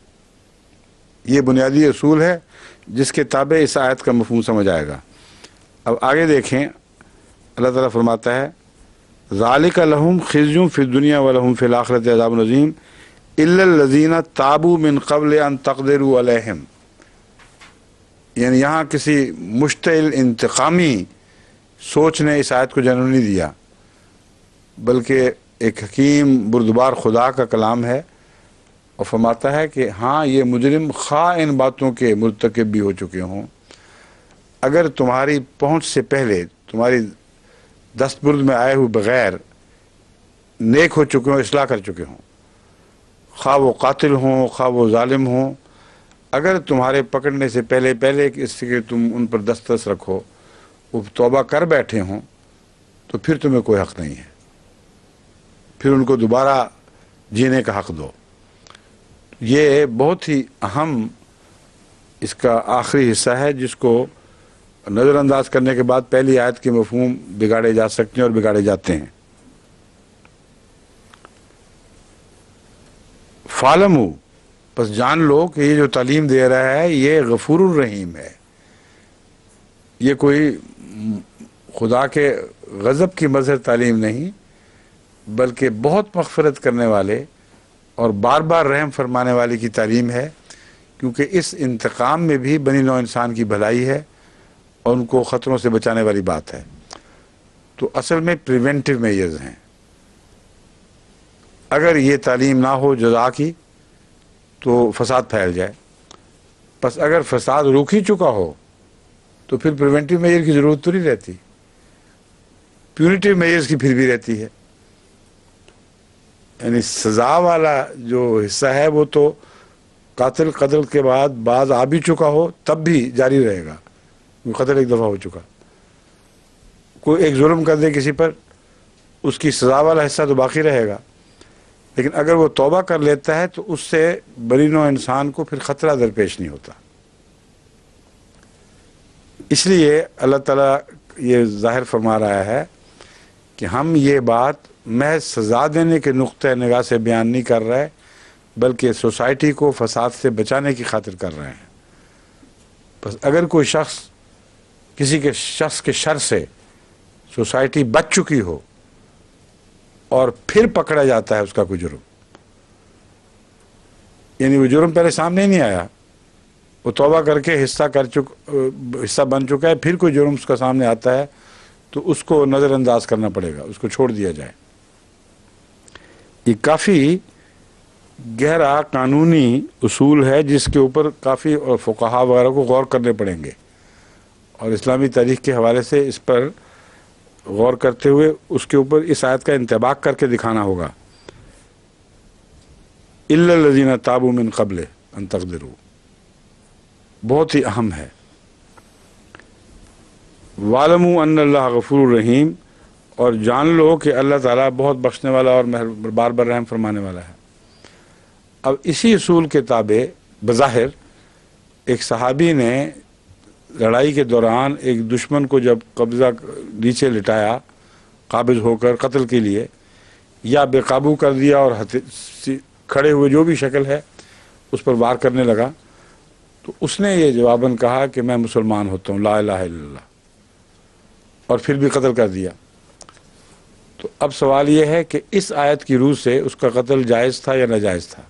یہ بنیادی اصول ہے جس کے تابع اس آیت کا مفہوم سمجھ آئے گا۔ اب آگے دیکھیں، اللہ تعالیٰ فرماتا ہے ذالک لہم خزی فی الدنیا ولہم فی الآخرۃ عذاب عظیم الا الذین تابوا من قبل ان تقدروا علیہم، یعنی یہاں کسی مشتعل انتقامی سوچ نے اس آیت کو جنم نہیں دیا، بلکہ ایک حکیم بردبار خدا کا کلام ہے، اور فرماتا ہے کہ ہاں یہ مجرم خواہ ان باتوں کے مرتکب بھی ہو چکے ہوں، اگر تمہاری پہنچ سے پہلے، تمہاری دستبرد میں آئے ہوئے بغیر نیک ہو چکے ہوں، اصلاح کر چکے ہوں، خواہ وہ قاتل ہوں خواہ وہ ظالم ہوں، اگر تمہارے پکڑنے سے پہلے اس سے تم ان پر دسترس رکھو، وہ توبہ کر بیٹھے ہوں، تو پھر تمہیں کوئی حق نہیں ہے، پھر ان کو دوبارہ جینے کا حق دو۔ یہ بہت ہی اہم اس کا آخری حصہ ہے جس کو نظر انداز کرنے کے بعد پہلی آیت کے مفہوم بگاڑے جا سکتے ہیں اور بگاڑے جاتے ہیں۔ فَاعْلَمُوا، پس جان لو کہ یہ جو تعلیم دے رہا ہے یہ غفور الرحیم ہے، یہ کوئی خدا کے غضب کی مظہر تعلیم نہیں، بلکہ بہت مغفرت کرنے والے اور بار بار رحم فرمانے والے کی تعلیم ہے، کیونکہ اس انتقام میں بھی بنی نوع انسان کی بھلائی ہے اور ان کو خطروں سے بچانے والی بات ہے۔ تو اصل میں پریونٹیو میجرز ہیں۔ اگر یہ تعلیم نہ ہو جزا کی تو فساد پھیل جائے، پس اگر فساد رک ہی چکا ہو تو پھر پریونٹیو میجر کی ضرورت تو نہیں رہتی، پیونیٹیو میجرز کی پھر بھی رہتی ہے۔ یعنی سزا والا جو حصہ ہے وہ تو قاتل قتل کے بعد بعض آ بھی چکا ہو تب بھی جاری رہے گا، قتل ایک دفعہ ہو چکا، کوئی ایک ظلم کر دے کسی پر، اس کی سزا والا حصہ تو باقی رہے گا، لیکن اگر وہ توبہ کر لیتا ہے تو اس سے بری نوع انسان کو پھر خطرہ درپیش نہیں ہوتا۔ اس لیے اللہ تعالیٰ یہ ظاہر فرما رہا ہے کہ ہم یہ بات محض سزا دینے کے نقطۂ نگاہ سے بیان نہیں کر رہے، بلکہ سوسائٹی کو فساد سے بچانے کی خاطر کر رہے ہیں۔ بس اگر کوئی شخص کسی کے شخص کے شر سے سوسائٹی بچ چکی ہو اور پھر پکڑا جاتا ہے اس کا کوئی جرم، یعنی وہ جرم پہلے سامنے نہیں آیا، وہ توبہ کر کے حصہ بن چکا ہے، پھر کوئی جرم اس کا سامنے آتا ہے تو اس کو نظر انداز کرنا پڑے گا، اس کو چھوڑ دیا جائے۔ یہ کافی گہرا قانونی اصول ہے جس کے اوپر کافی فقہا وغیرہ کو غور کرنے پڑیں گے، اور اسلامی تاریخ کے حوالے سے اس پر غور کرتے ہوئے اس کے اوپر اس آیت کا انطباق کر کے دکھانا ہوگا. الا الذین تابوا من قبل ان تقدروا بہت ہی اہم ہے. وَاعْلَمُوا أَنَّ اللَّهَ غَفُورٌ رَحِيمٌ، اور جان لو کہ اللہ تعالیٰ بہت بخشنے والا اور بار بار رحم فرمانے والا ہے. اب اسی اصول کے تابع بظاہر ایک صحابی نے لڑائی کے دوران ایک دشمن کو جب قبضہ نیچے لٹایا قابض ہو کر قتل کے لیے، یا بے قابو کر دیا اور کھڑے ہوئے جو بھی شکل ہے اس پر وار کرنے لگا، تو اس نے یہ جواباً کہا کہ میں مسلمان ہوتا ہوں، لا الہ الا اللہ، اور پھر بھی قتل کر دیا. تو اب سوال یہ ہے کہ اس آیت کی روح سے اس کا قتل جائز تھا یا ناجائز تھا؟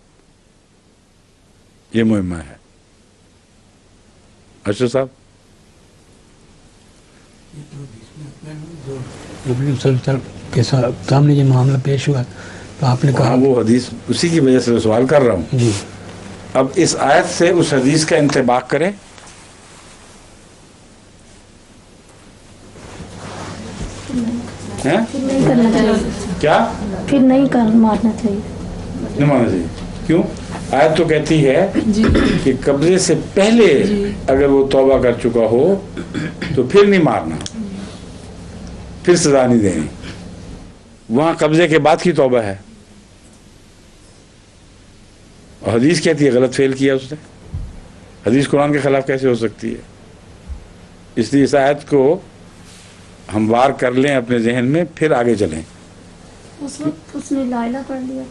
یہ مہمہ ہے. ارشد صاحب، نبی صلی اللہ علیہ وسلم کے سامنے یہ معاملہ پیش ہوا تو آپ نے کہا وہ حدیث اسی کی وجہ سے سوال کر رہا ہوں. جی اب اس آیت سے اس حدیث کا انطباق کریں. ہیں؟ پھر نہیں کرنا چاہیے، کیا پھر نہیں مارنا چاہیے. نہیں ماننا چاہیے؟ کیوں؟ آیت تو کہتی ہے کہ قبضے سے پہلے اگر وہ توبہ کر چکا ہو تو پھر نہیں مارنا، پھر سزا نہیں دینی. وہاں قبضے کے بعد کی توبہ ہے، اور حدیث کہتی ہے غلط فعل کیا اس نے. حدیث قرآن کے خلاف کیسے ہو سکتی ہے؟ اس لیے اس آیت کو ہم وار کر لیں اپنے ذہن میں، پھر آگے چلیں. اس وقت اس نے لا الہ پڑھ لیا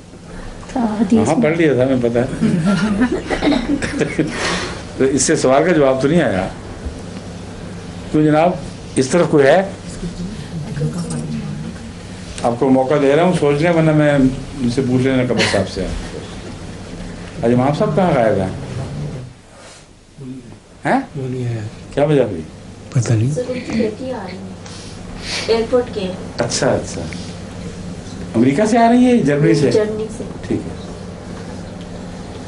تھا حدیث ہاں میں. پڑھ لیا تھا، ہمیں پتہ ہے. تو اس سے سوال کا جواب تو نہیں آیا. تو جناب اس طرف کوئی ہے؟ آپ کو موقع دے رہا ہوں سوچ لیں، ورنہ میں ان سے پوچھ لینا قبر صاحب سے. آج امام صاحب کہاں غائب ہیں؟ کیا وجہ ہوئی؟ پتہ نہیں. ایئرپورٹ کے اچھا اچھا، امریکہ سے آ رہی ہے جرمنی سے؟ جرمنی سے. ٹھیک ہے،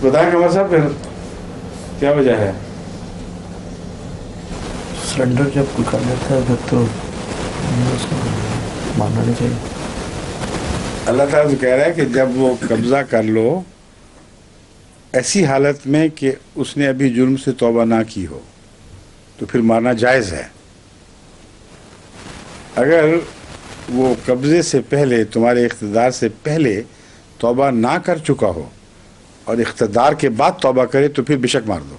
بتائیں قمر صاحب پھر کیا وجہ ہے؟ سرنڈر جب کوئی کر لیتا ہے پھر تو اس کو ماننا نہیں چاہیے. اللہ تعالیٰ تو کہہ رہا ہے کہ جب وہ قبضہ کر لو ایسی حالت میں کہ اس نے ابھی جرم سے توبہ نہ کی ہو تو پھر مارنا جائز ہے. اگر وہ قبضے سے پہلے، تمہارے اقتدار سے پہلے توبہ نہ کر چکا ہو اور اقتدار کے بعد توبہ کرے تو پھر بے شک مار دو،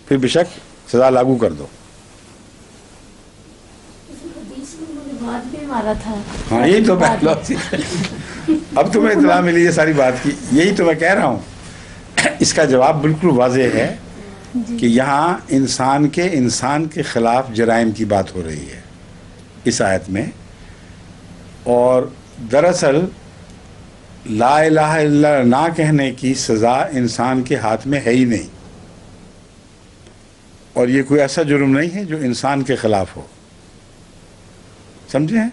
پھر بے شک سزا لاگو کر دو. حدیث میں انہوں نے بعد میں مارا تھا. ہاں یہی تو میں اب تمہیں اطلاع ملی ہے ساری بات کی، یہی تو میں کہہ رہا ہوں. اس کا جواب بالکل واضح ہے کہ یہاں انسان کے خلاف جرائم کی بات ہو رہی ہے اس آیت میں، اور دراصل لا الہ الا اللہ نہ کہنے کی سزا انسان کے ہاتھ میں ہے ہی نہیں، اور یہ کوئی ایسا جرم نہیں ہے جو انسان کے خلاف ہو. سمجھے ہیں؟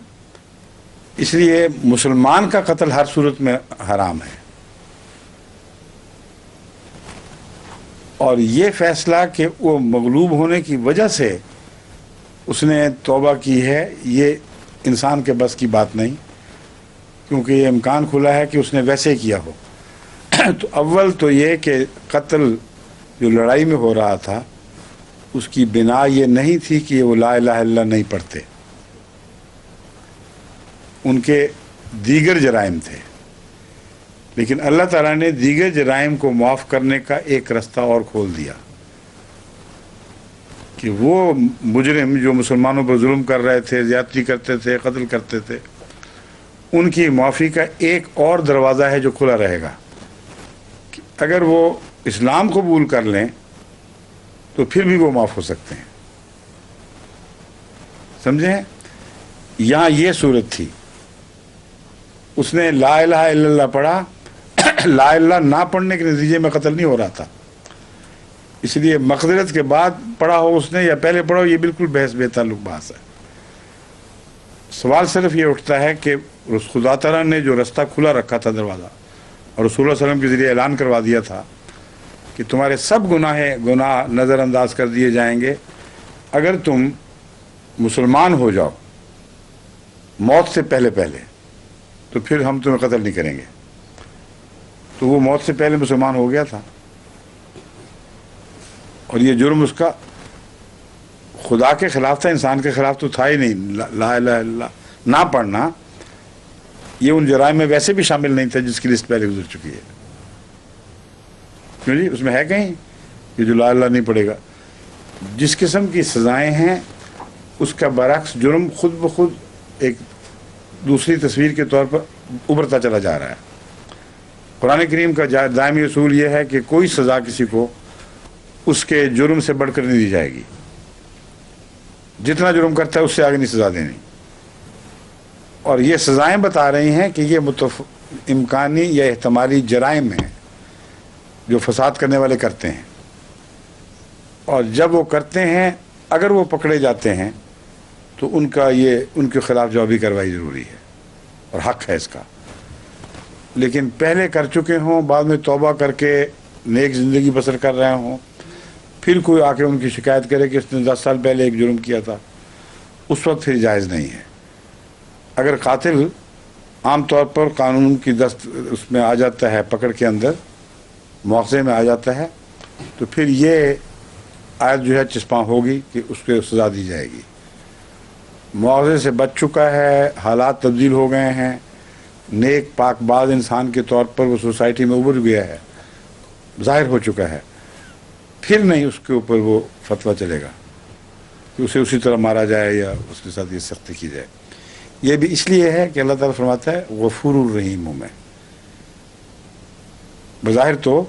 اس لیے مسلمان کا قتل ہر صورت میں حرام ہے. اور یہ فیصلہ کہ وہ مغلوب ہونے کی وجہ سے اس نے توبہ کی ہے، یہ انسان کے بس کی بات نہیں، کیونکہ یہ امکان کھلا ہے کہ اس نے ویسے کیا ہو. تو اول تو یہ کہ قتل جو لڑائی میں ہو رہا تھا اس کی بنا یہ نہیں تھی کہ وہ لا الہ الا اللہ نہیں پڑھتے، ان کے دیگر جرائم تھے. لیکن اللہ تعالیٰ نے دیگر جرائم کو معاف کرنے کا ایک رستہ اور کھول دیا کہ وہ مجرم جو مسلمانوں پر ظلم کر رہے تھے، زیادتی کرتے تھے، قتل کرتے تھے، ان کی معافی کا ایک اور دروازہ ہے جو کھلا رہے گا. اگر وہ اسلام قبول کر لیں تو پھر بھی وہ معاف ہو سکتے ہیں. سمجھیں؟ یہاں یہ صورت تھی، اس نے لا الہ الا اللہ پڑھا، لا الہ نہ پڑھنے کے نتیجے میں قتل نہیں ہو رہا تھا، اس لیے مغفرت کے بعد پڑھا ہو اس نے یا پہلے پڑھا ہو یہ بالکل بحث بے تعلق بحث ہے. سوال صرف یہ اٹھتا ہے کہ خدا تعالیٰ نے جو رستہ کھلا رکھا تھا، دروازہ اور رسول اللہ صلی اللہ علیہ وسلم کے ذریعے اعلان کروا دیا تھا کہ تمہارے سب گناہ نظر انداز کر دیے جائیں گے اگر تم مسلمان ہو جاؤ موت سے پہلے تو پھر ہم تمہیں قتل نہیں کریں گے. تو وہ موت سے پہلے مسلمان ہو گیا تھا، اور یہ جرم اس کا خدا کے خلاف تھا، انسان کے خلاف تو تھا ہی نہیں. لا الہ الا اللہ نہ پڑھنا یہ ان جرائم میں ویسے بھی شامل نہیں تھا جس کی لسٹ پہلے گزر چکی ہے. کیوں جی، اس میں ہے کہیں کہ جو لا اللہ نہیں پڑھے گا؟ جس قسم کی سزائیں ہیں اس کا برعکس جرم خود بخود ایک دوسری تصویر کے طور پر ابھرتا چلا جا رہا ہے. قرآن کریم کا دائمی اصول یہ ہے کہ کوئی سزا کسی کو اس کے جرم سے بڑھ کر نہیں دی جائے گی. جتنا جرم کرتا ہے اس سے آگے نہیں سزا دینی. اور یہ سزائیں بتا رہی ہیں کہ یہ امکانی یا احتمالی جرائم ہیں جو فساد کرنے والے کرتے ہیں، اور جب وہ کرتے ہیں اگر وہ پکڑے جاتے ہیں تو ان کے خلاف جوابی کارروائی ضروری ہے اور حق ہے اس کا. لیکن پہلے کر چکے ہوں، بعد میں توبہ کر کے نیک زندگی بسر کر رہے ہوں، پھر کوئی آ کے ان کی شکایت کرے کہ اس نے 10 سال پہلے ایک جرم کیا تھا، اس وقت پھر جائز نہیں ہے. اگر قاتل عام طور پر قانون کی دست اس میں آ جاتا ہے، پکڑ کے اندر مواخذے میں آ جاتا ہے، تو پھر یہ آیت جو ہے چسپاں ہوگی کہ اس کو سزا دی جائے گی. مواخذے سے بچ چکا ہے، حالات تبدیل ہو گئے ہیں، نیک پاک باز انسان کے طور پر وہ سوسائٹی میں ابھر گیا ہے، ظاہر ہو چکا ہے، پھر نہیں اس کے اوپر وہ فتویٰ چلے گا کہ اسے اسی طرح مارا جائے یا اس کے ساتھ یہ سختی کی جائے. یہ بھی اس لیے ہے کہ اللہ تعالیٰ فرماتا ہے غفور الرحیم ہوں میں. بظاہر تو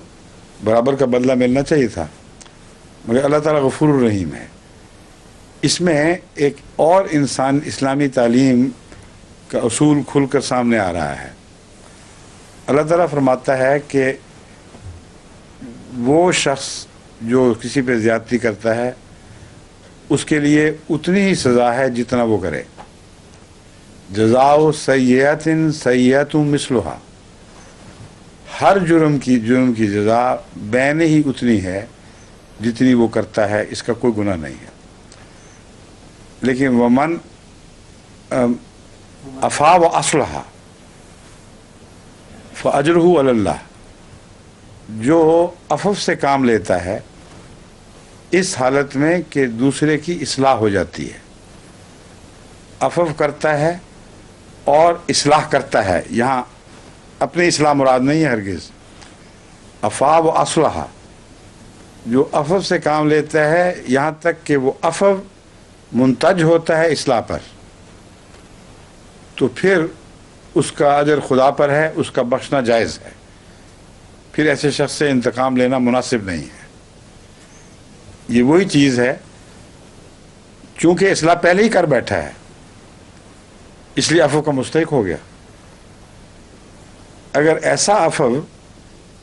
برابر کا بدلہ ملنا چاہیے تھا، مگر اللہ تعالیٰ غفور الرحیم ہے. اس میں ایک اور اسلامی تعلیم کا اصول کھل کر سامنے آ رہا ہے. اللہ تعالیٰ فرماتا ہے کہ وہ شخص جو کسی پہ زیادتی کرتا ہے اس کے لیے اتنی ہی سزا ہے جتنا وہ کرے. جزاء سیئۃ سیئۃ مثلھا، ہر جرم کی جزا بین ہی اتنی ہے جتنی وہ کرتا ہے، اس کا کوئی گناہ نہیں ہے. لیکن ومن عفا و اصلح فاجرہ علی اللہ، جو عفو سے کام لیتا ہے اس حالت میں کہ دوسرے کی اصلاح ہو جاتی ہے، عفو کرتا ہے اور اصلاح کرتا ہے. یہاں اپنی اصلاح مراد نہیں ہے ہرگز. عفا و اصلح، جو عفو سے کام لیتا ہے یہاں تک کہ وہ عفو منتج ہوتا ہے اصلاح پر، تو پھر اس کا اجر خدا پر ہے، اس کا بخشنا جائز ہے. پھر ایسے شخص سے انتقام لینا مناسب نہیں ہے. یہ وہی چیز ہے، چونکہ اصلاح پہلے ہی کر بیٹھا ہے اس لیے عفو کا مستحق ہو گیا. اگر ایسا عفو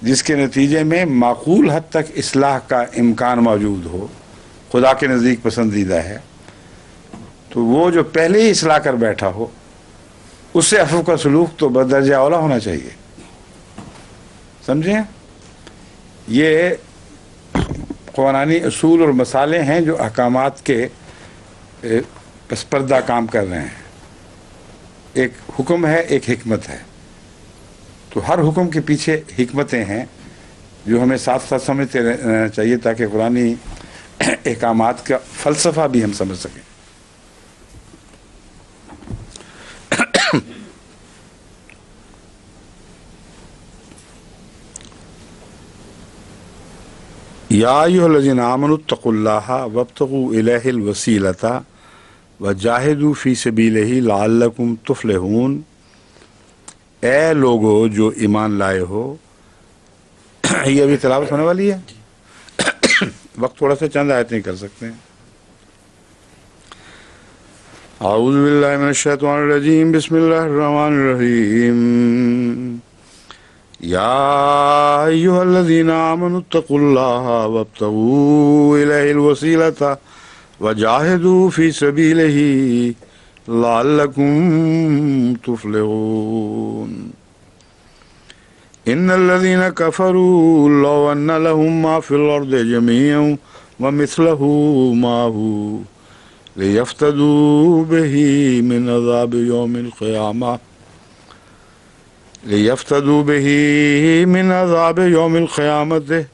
جس کے نتیجے میں معقول حد تک اصلاح کا امکان موجود ہو، خدا کے نزدیک پسندیدہ ہے، تو وہ جو پہلے ہی اصلاح کر بیٹھا ہو اس سے عفو کا سلوک تو بدرجہ اولا ہونا چاہیے. سمجھیں؟ یہ قوانینی اصول اور مسالے ہیں جو احکامات کے پس پردہ کام کر رہے ہیں. ایک حکم ہے، ایک حکمت ہے. تو ہر حکم کے پیچھے حکمتیں ہیں جو ہمیں ساتھ ساتھ سمجھتے رہنا چاہیے تاکہ قرآنی احکامات کا فلسفہ بھی ہم سمجھ سکیں. یا ایھا الذین آمنوا اتقوا اللہ وابتغوا الیہ الوسیلۃ وجاہدوا فی سبیلہ لعلکم تفلحون. اے لوگو جو ایمان لائے ہو، یہ ابھی تلاوت ہونے والی ہے، وقت تھوڑا سا چند آیتیں کر سکتے ہیں. اعوذ باللہ من الشیطان الرجیم، بسم اللہ الرحمن الرحیم. یا ایھا الذین آمنوا اتقوا اللہ وابتغوا الیہ الوسیلۃ وجاہدوا فی سبیلہ لعلکم تفلحون. ان الذين كفروا لو ان لهم ما في الارض جميعا ومثله معه ليفتدوا به من عذاب يوم القيامة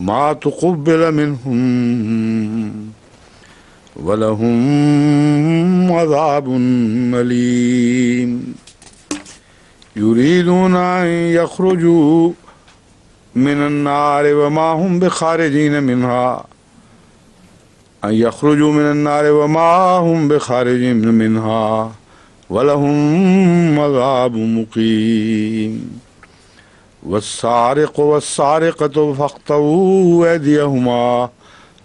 ما تقبل منهم ولهم عذاب أليم يريدون أن يخرجوا من النار وما هم بخارجين منها ولهم عذاب مقيم والسارق والسارقة فاقطعوا أيديهما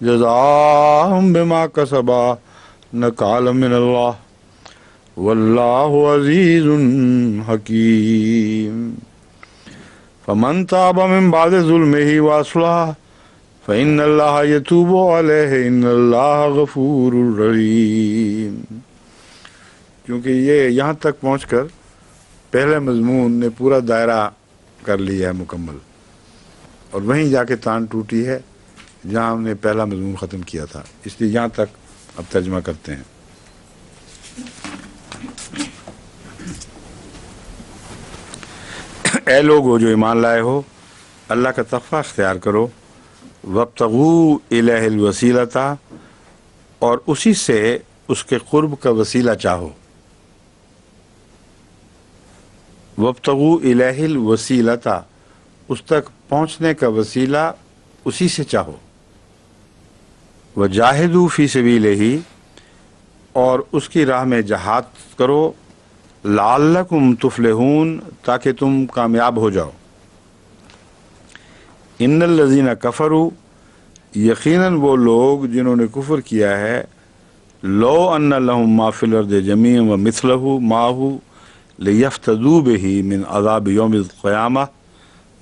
جزاء بما كسبا نكالا من الله والله عزيز حكيم فمن تاب من بعد ظلمه وأصلح فإن الله يتوب عليه إن الله غفور رحيم. کیونکہ یہ یہاں تک پہنچ کر پہلے مضمون نے پورا دائرہ کر لیا ہے مکمل، اور وہیں جا کے تان ٹوٹی ہے جہاں ہم نے پہلا مضمون ختم کیا تھا، اس لیے یہاں تک اب ترجمہ کرتے ہیں. اے لوگو جو ایمان لائے ہو، اللہ کا تقویٰ اختیار کرو، وابتغوا الیہ الوسیلۃ، اور اسی سے اس کے قرب کا وسیلہ چاہو. وابتغوا الیہ الوسیلۃ، اس تک پہنچنے کا وسیلہ اسی سے چاہو. وجاہدوا فی سبیلہ، اور اس کی راہ میں جہاد کرو، لعلکم تفلحون، تاکہ تم کامیاب ہو جاؤ. ان الذین کفروا، یقیناً وہ لوگ جنہوں نے کفر کیا ہے، لو ان لہم ما فی الارض جمیعا ومثلہ معہ لیفتدوا بہ من عذاب یوم القیامہ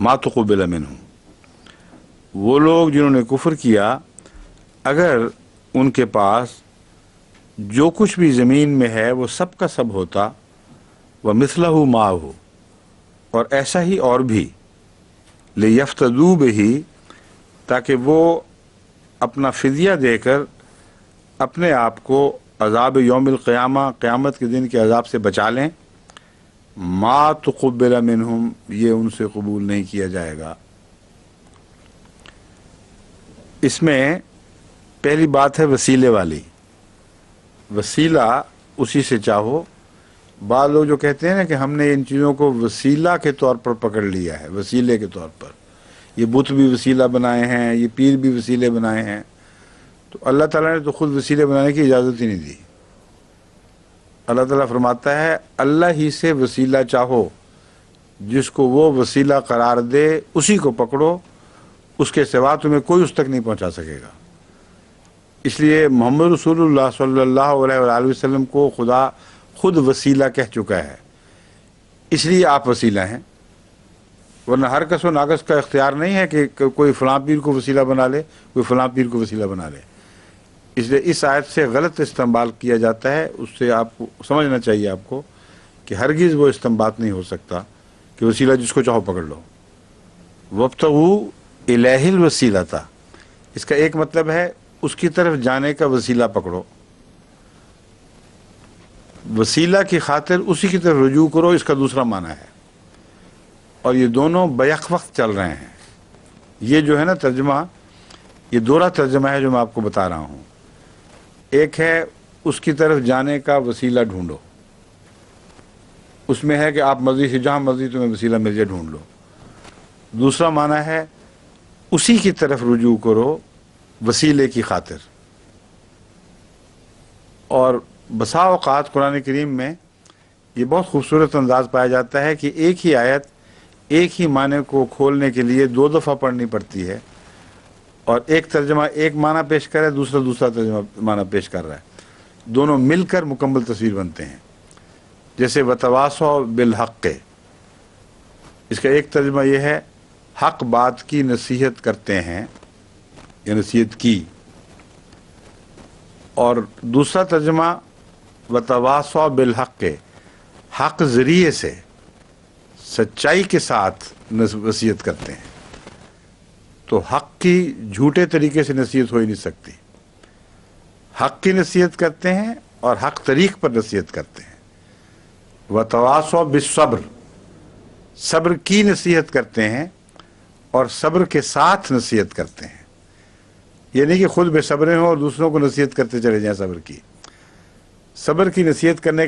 ما تقبل منہم. وہ لوگ جنہوں نے کفر کیا، اگر ان کے پاس جو کچھ بھی زمین میں ہے وہ سب کا سب ہوتا، ومثلہ معہ، اور ایسا ہی اور بھی، لیفتدوا بہ، تاکہ وہ اپنا فدیہ دے کر اپنے آپ کو عذاب یوم القیامہ، قیامت کے دن کے عذاب سے بچا لیں. ما تقبل منہم، یہ ان سے قبول نہیں کیا جائے گا. اس میں پہلی بات ہے وسیلے والی. وسیلہ اسی سے چاہو. بعض لوگ جو کہتے ہیں نا کہ ہم نے ان چیزوں کو وسیلہ کے طور پر پکڑ لیا ہے، وسیلے کے طور پر، یہ بت بھی وسیلہ بنائے ہیں، یہ پیر بھی وسیلے بنائے ہیں، تو اللہ تعالیٰ نے تو خود وسیلے بنانے کی اجازت ہی نہیں دی. اللہ تعالیٰ فرماتا ہے اللہ ہی سے وسیلہ چاہو، جس کو وہ وسیلہ قرار دے اسی کو پکڑو، اس کے سوا تمہیں کوئی اس تک نہیں پہنچا سکے گا. اس لیے محمد رسول اللہ صلی اللہ علیہ وآلہ وسلم کو خدا خود وسیلہ کہہ چکا ہے، اس لیے آپ وسیلہ ہیں. ورنہ ہر کس و ناقص کا اختیار نہیں ہے کہ کوئی فلاں پیر کو وسیلہ بنا لے، کوئی فلاں پیر کو وسیلہ بنا لے. اس لیے اس آیت سے غلط استنباط کیا جاتا ہے. اس سے آپ کو سمجھنا چاہیے آپ کو کہ ہرگز وہ استنباط نہیں ہو سکتا کہ وسیلہ جس کو چاہو پکڑ لو. وابتغوا الیہ الوسیلۃ، اس کا ایک مطلب ہے اس کی طرف جانے کا وسیلہ پکڑو، وسیلہ کی خاطر اسی کی طرف رجوع کرو، اس کا دوسرا معنی ہے. اور یہ دونوں بیک وقت چل رہے ہیں. یہ جو ہے نا ترجمہ، یہ دوہرا ترجمہ ہے جو میں آپ کو بتا رہا ہوں. ایک ہے اس کی طرف جانے کا وسیلہ ڈھونڈو، اس میں ہے کہ آپ مرضی سے جہاں مرضی تمہیں وسیلہ مل جائے ڈھونڈ لو. دوسرا معنی ہے اسی کی طرف رجوع کرو وسیلے کی خاطر. اور بسا اوقات قرآن کریم میں یہ بہت خوبصورت انداز پایا جاتا ہے کہ ایک ہی آیت ایک ہی معنی کو کھولنے کے لیے دو دفعہ پڑھنی پڑتی ہے، اور ایک ترجمہ ایک معنی پیش کر رہا ہے، دوسرا ترجمہ معنی پیش کر رہا ہے. دونوں مل کر مکمل تصویر بنتے ہیں. جیسے وتواصوا بالحق، اس کا ایک ترجمہ یہ ہے حق بات کی نصیحت کرتے ہیں یا نصیحت کی، اور دوسرا ترجمہ وتواصوا بالحق، حق ذریعے سے سچائی کے ساتھ وصیت کرتے ہیں تو حق کی جھوٹے طریقے سے نصیحت ہو ہی نہیں سکتی. حق کی نصیحت کرتے ہیں اور حق طریق پر نصیحت کرتے ہیں. وتواصوا بالصبر، صبر کی نصیحت کرتے ہیں اور صبر کے ساتھ نصیحت کرتے ہیں. یہ نہیں کہ خود بے صبر ہوں اور دوسروں کو نصیحت کرتے چلے جائیں. صبر کی نصیحت کرنے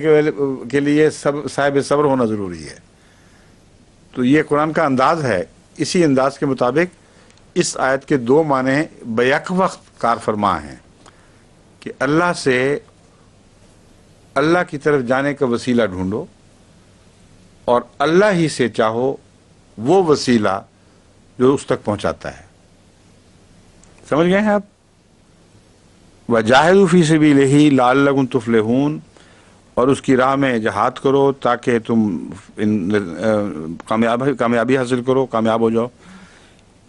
کے لیے صاحب صبر ہونا ضروری ہے. تو یہ قرآن کا انداز ہے. اسی انداز کے مطابق اس آیت کے دو معنی بیک وقت کار فرما ہیں کہ اللہ سے اللہ کی طرف جانے کا وسیلہ ڈھونڈو اور اللہ ہی سے چاہو وہ وسیلہ جو اس تک پہنچاتا ہے. سمجھ گئے ہیں آپ؟ وَجَاهِدُوا فِي سَبِيلِهِ لَعَلَّكُمْ تُفْلِحُونَ، اور اس کی راہ میں جہاد کرو تاکہ تم کامیابی حاصل کرو، کامیاب ہو جاؤ.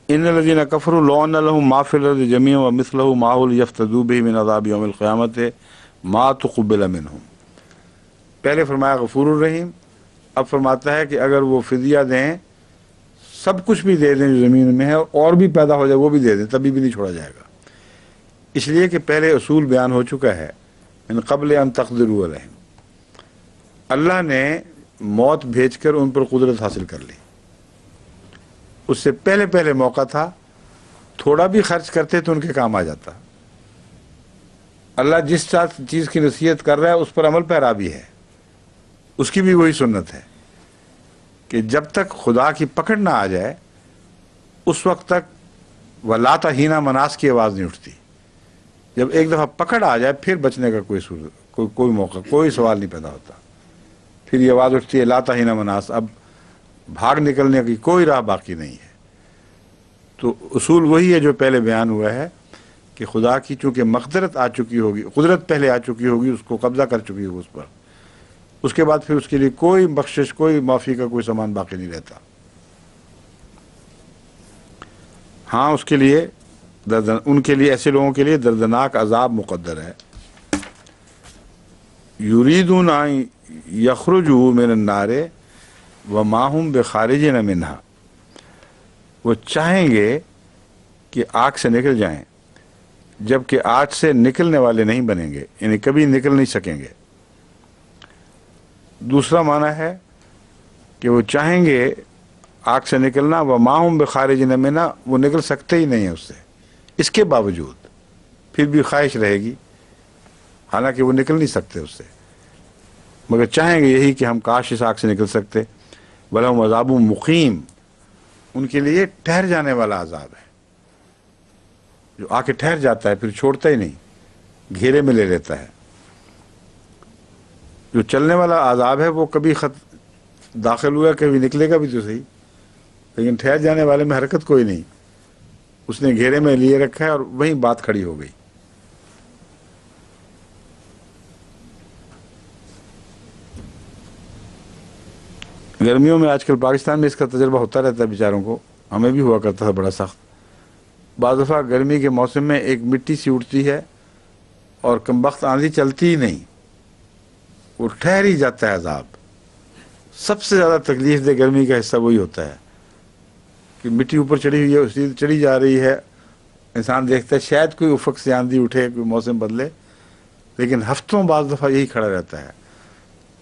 ان الذين كفروا لو ان لهم ما في الارض جميعا ومثله معه ليفتدوا به من عذاب يوم القيامه ما تقبل منهم. پہلے فرمایا غفور الرحیم، اب فرماتا ہے کہ اگر وہ فدیہ دیں، سب کچھ بھی دے دیں جو زمین میں ہے اور بھی پیدا ہو جائے وہ بھی دے دیں، تبھی بھی نہیں چھوڑا جائے گا. اس لیے کہ پہلے اصول بیان ہو چکا ہے من قبل ان تقدروا علیہم. اللہ نے موت بھیج کر ان پر قدرت حاصل کر لی. اس سے پہلے موقع تھا، تھوڑا بھی خرچ کرتے تو ان کے کام آ جاتا. اللہ جس چیز کی نصیحت کر رہا ہے اس پر عمل پیرا بھی ہے. اس کی بھی وہی سنت ہے کہ جب تک خدا کی پکڑ نہ آ جائے اس وقت تک وَلَا تَهِينَ مناس کی آواز نہیں اٹھتی. جب ایک دفعہ پکڑ آ جائے پھر بچنے کا کوئی موقع، کوئی سوال نہیں پیدا ہوتا. پھر یہ آواز اٹھتی ہے لا تَهِينَ مناس، اب بھاگ نکلنے کی کوئی راہ باقی نہیں ہے. تو اصول وہی ہے جو پہلے بیان ہوا ہے کہ خدا کی چونکہ مقدرت آ چکی ہوگی، قدرت پہلے آ چکی ہوگی، اس کو قبضہ کر چکی ہوگی اس پر، اس کے بعد پھر اس کے لیے کوئی بخشش، کوئی معافی کا کوئی سامان باقی نہیں رہتا. ہاں اس کے لیے ان کے لیے، ایسے لوگوں کے لیے دردناک عذاب مقدر ہے. یریدون ان یخرجوا من النار وما هم بخارجین منہا. وہ چاہیں گے کہ آگ سے نکل جائیں جبکہ آگ سے نکلنے والے نہیں بنیں گے، یعنی کبھی نکل نہیں سکیں گے. دوسرا معنی ہے کہ وہ چاہیں گے آگ سے نکلنا، وما هم بخارجین منہا، وہ نکل سکتے ہی نہیں ہیں اس سے. اس کے باوجود پھر بھی خواہش رہے گی، حالانکہ وہ نکل نہیں سکتے اس سے، مگر چاہیں گے یہی کہ ہم کاش اس آگ سے نکل سکتے. وَلَهُمْ عَذَابٌ مُقِيمٌ، ان کے لیے ٹھہر جانے والا عذاب ہے، جو آ کے ٹھہر جاتا ہے پھر چھوڑتا ہی نہیں، گھیرے میں لے لیتا ہے. جو چلنے والا عذاب ہے وہ کبھی داخل ہوا کبھی نکلے گا بھی تو صحیح، لیکن ٹھہر جانے والے میں حرکت کوئی نہیں. اس نے گھیرے میں لیے رکھا ہے اور وہیں بات کھڑی ہو گئی. گرمیوں میں آج کل پاکستان میں اس کا تجربہ ہوتا رہتا ہے بیچاروں کو، ہمیں بھی ہوا کرتا تھا بڑا سخت. بعض دفعہ گرمی کے موسم میں ایک مٹی سی اٹھتی ہے اور کمبخت آندھی چلتی ہی نہیں، وہ ٹھہر ہی جاتا ہے عذاب. سب سے زیادہ تکلیف دہ گرمی کا حصہ وہی ہوتا ہے کہ مٹی اوپر چڑھی ہوئی ہے، اسی چڑھی جا رہی ہے، انسان دیکھتا ہے شاید کوئی افق سے آندھی اٹھے، کوئی موسم بدلے، لیکن ہفتوں بعض دفعہ یہی کھڑا رہتا ہے.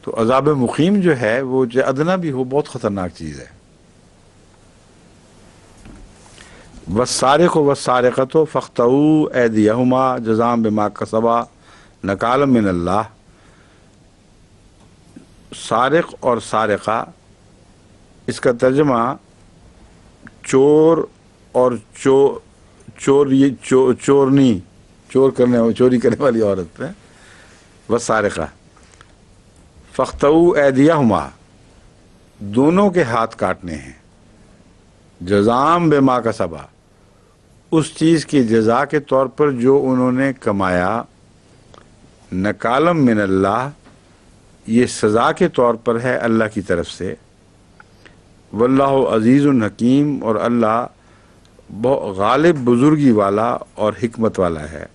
تو عذاب مقیم جو ہے وہ جو ادنا بھی ہو بہت خطرناک چیز ہے. والسارق والسارقۃ فاقطعوا ایدیہما جزاء بما کسبا نکالا من اللہ. سارق اور سارقہ، اس کا ترجمہ چور اور چورنی، چوری کرنے والی عورت ہے. والسارقہ فاقطعوا ایدیہما، دونوں کے ہاتھ کاٹنے ہیں. جزاء بما کسبا، اس چیز کی جزا کے طور پر جو انہوں نے کمایا. نکالم من اللہ، یہ سزا کے طور پر ہے اللہ کی طرف سے. واللہ عزیز حکیم، اور اللہ غالب بزرگی والا اور حکمت والا ہے.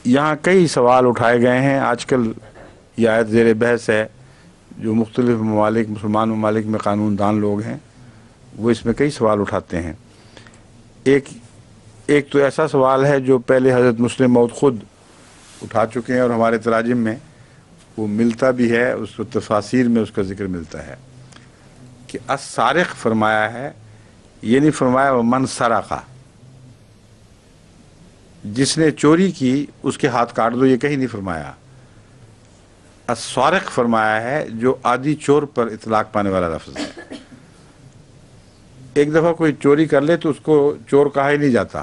یہاں کئی سوال اٹھائے گئے ہیں. آج کل یہ آیت زیر بحث ہے جو مختلف ممالک مسلمان ممالک میں قانون دان لوگ ہیں وہ اس میں کئی سوال اٹھاتے ہیں. ایک تو ایسا سوال ہے جو پہلے حضرت مسلم موعود خود اٹھا چکے ہیں اور ہمارے تراجم میں وہ ملتا بھی ہے، اس کو تفاسیر میں اس کا ذکر ملتا ہے کہ السارق فرمایا ہے، یہ نہیں فرمایا وہ من سرقہ، جس نے چوری کی اس کے ہاتھ کاٹ دو، یہ کہیں نہیں فرمایا. السارق فرمایا ہے جو عادی چور پر اطلاق پانے والا لفظ ہے. ایک دفعہ کوئی چوری کر لے تو اس کو چور کہا ہی نہیں جاتا،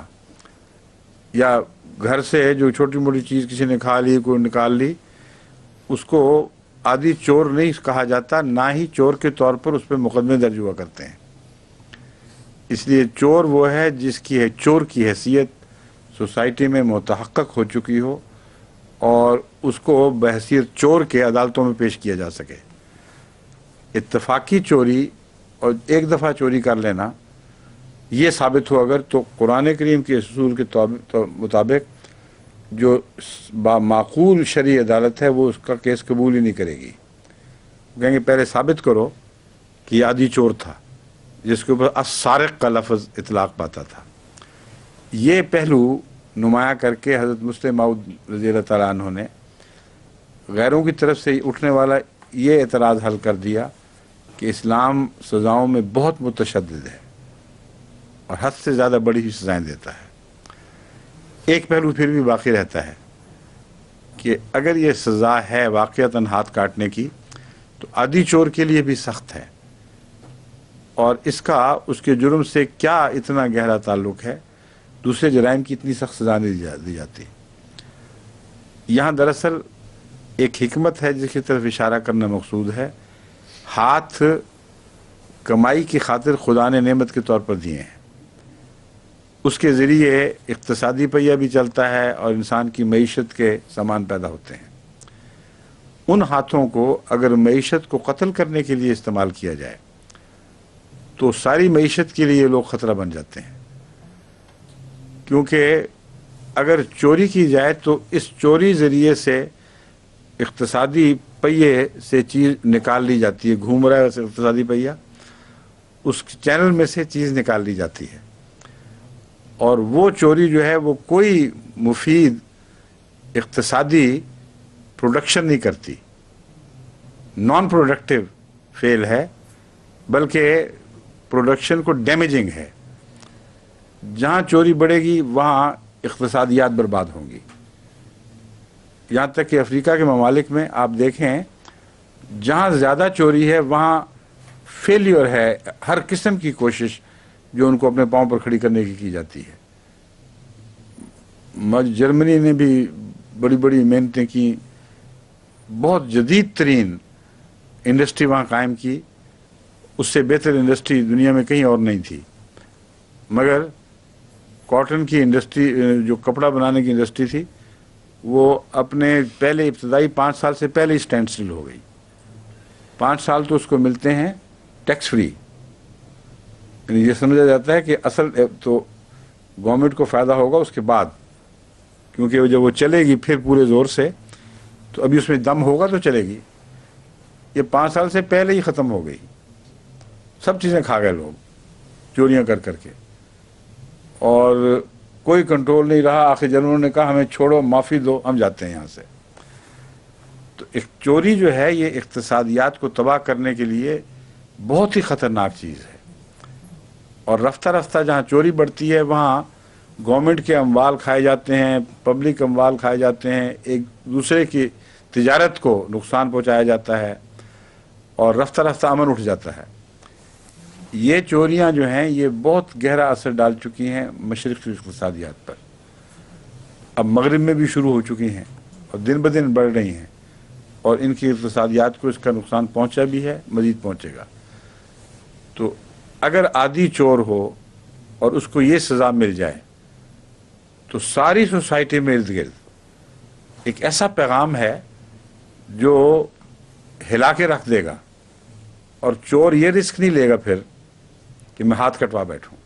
یا گھر سے جو چھوٹی موٹی چیز کسی نے کھا لی، کوئی نکال لی، اس کو عادی چور نہیں کہا جاتا، نہ ہی چور کے طور پر اس پہ مقدمے درج ہوا کرتے ہیں. اس لیے چور وہ ہے جس کی چور کی حیثیت سوسائٹی میں متحقق ہو چکی ہو اور اس کو بحیثیت چور کے عدالتوں میں پیش کیا جا سکے. اتفاقی چوری اور ایک دفعہ چوری کر لینا یہ ثابت ہو اگر، تو قرآن کریم کے اصول کے مطابق جو معقول شرعی عدالت ہے وہ اس کا کیس قبول ہی نہیں کرے گی. کہیں گے پہلے ثابت کرو کہ یہ عادی چور تھا جس کے اوپر السارق کا لفظ اطلاق پاتا تھا. یہ پہلو نمایاں کر کے حضرت مسلم موعود رضی اللہ تعالیٰ عنہ نے غیروں کی طرف سے اٹھنے والا یہ اعتراض حل کر دیا کہ اسلام سزاؤں میں بہت متشدد ہے اور حد سے زیادہ بڑی ہی سزائیں دیتا ہے. ایک پہلو پھر بھی باقی رہتا ہے کہ اگر یہ سزا ہے واقعتاً ہاتھ کاٹنے کی تو عادی چور کے لیے بھی سخت ہے، اور اس کے جرم سے کیا اتنا گہرا تعلق ہے، دوسرے جرائم کی اتنی سخت سزا نہیں دی جاتی. یہاں دراصل ایک حکمت ہے جس کی طرف اشارہ کرنا مقصود ہے. ہاتھ کمائی کی خاطر خدا نے نعمت کے طور پر دیے ہیں، اس کے ذریعے اقتصادی پہیہ بھی چلتا ہے اور انسان کی معیشت کے سامان پیدا ہوتے ہیں. ان ہاتھوں کو اگر معیشت کو قتل کرنے کے لیے استعمال کیا جائے تو ساری معیشت کے لیے یہ لوگ خطرہ بن جاتے ہیں، کیونکہ اگر چوری کی جائے تو اس چوری ذریعے سے اقتصادی پہیے سے چیز نکال لی جاتی ہے، گھوم رہا ہے اقتصادی پہیہ، اس چینل میں سے چیز نکال لی جاتی ہے، اور وہ چوری جو ہے وہ کوئی مفید اقتصادی پروڈکشن نہیں کرتی، نان پروڈکٹیو فیل ہے، بلکہ پروڈکشن کو ڈیمیجنگ ہے. جہاں چوری بڑھے گی وہاں اقتصادیات برباد ہوں گی. یہاں تک کہ افریقہ کے ممالک میں آپ دیکھیں جہاں زیادہ چوری ہے وہاں فیلیور ہے ہر قسم کی کوشش جو ان کو اپنے پاؤں پر کھڑی کرنے کی جاتی ہے. جرمنی نے بھی بڑی بڑی محنتیں کی، بہت جدید ترین انڈسٹری وہاں قائم کی، اس سے بہتر انڈسٹری دنیا میں کہیں اور نہیں تھی، مگر کاٹن کی انڈسٹری جو کپڑا بنانے کی انڈسٹری تھی وہ اپنے پہلے ابتدائی 5 سال سے پہلے ہی اسٹینڈ سٹل ہو گئی. 5 سال تو اس کو ملتے ہیں ٹیکس فری، یعنی یہ سمجھا جاتا ہے کہ اصل تو گورنمنٹ کو فائدہ ہوگا اس کے بعد، کیونکہ جب وہ چلے گی پھر پورے زور سے تو ابھی اس میں دم ہوگا تو چلے گی. یہ 5 سال سے پہلے ہی ختم ہو گئی، سب چیزیں کھا گئے لوگ چوریاں کر کر کے، اور کوئی کنٹرول نہیں رہا. آخر جنرل نے کہا ہمیں چھوڑو، معافی دو، ہم جاتے ہیں یہاں سے. تو ایک چوری جو ہے یہ اقتصادیات کو تباہ کرنے کے لیے بہت ہی خطرناک چیز ہے، اور رفتہ رفتہ جہاں چوری بڑھتی ہے وہاں گورنمنٹ کے اموال کھائے جاتے ہیں، پبلک اموال کھائے جاتے ہیں، ایک دوسرے کی تجارت کو نقصان پہنچایا جاتا ہے، اور رفتہ رفتہ امن اٹھ جاتا ہے. یہ چوریاں جو ہیں یہ بہت گہرا اثر ڈال چکی ہیں مشرق کی اقتصادیات پر. اب مغرب میں بھی شروع ہو چکی ہیں اور دن بدن بڑھ رہی ہیں، اور ان کی اقتصادیات کو اس کا نقصان پہنچا بھی ہے، مزید پہنچے گا. تو اگر عادی چور ہو اور اس کو یہ سزا مل جائے تو ساری سوسائٹی میں ارد گرد ایک ایسا پیغام ہے جو ہلا کے رکھ دے گا، اور چور یہ رسک نہیں لے گا پھر کہ میں ہاتھ کٹوا بیٹھوں.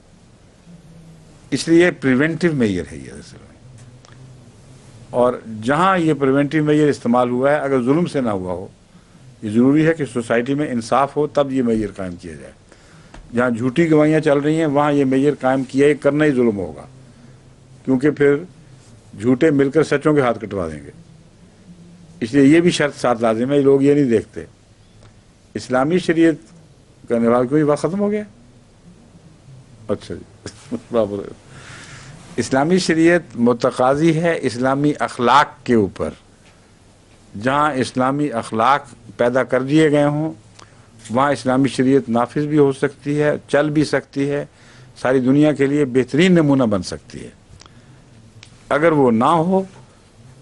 اس لیے پریونٹیو میجر ہے یہ اصل میں، اور جہاں یہ پریونٹیو میجر استعمال ہوا ہے اگر ظلم سے نہ ہوا ہو یہ ضروری ہے کہ سوسائٹی میں انصاف ہو تب یہ معیار قائم کیا جائے. جہاں جھوٹی گواہیاں چل رہی ہیں وہاں یہ معیار قائم کیا کرنا ہی ظلم ہوگا, کیونکہ پھر جھوٹے مل کر سچوں کے ہاتھ کٹوا دیں گے. اس لیے یہ بھی شرط ساتھ لازم ہے. لوگ یہ نہیں دیکھتے اسلامی شریعت کا نفاذ. کوئی بات ختم ہو گیا؟ اچھا جی برابر. اسلامی شریعت متقاضی ہے اسلامی اخلاق کے اوپر. جہاں اسلامی اخلاق پیدا کر دیے گئے ہوں وہاں اسلامی شریعت نافذ بھی ہو سکتی ہے, چل بھی سکتی ہے, ساری دنیا کے لیے بہترین نمونہ بن سکتی ہے. اگر وہ نہ ہو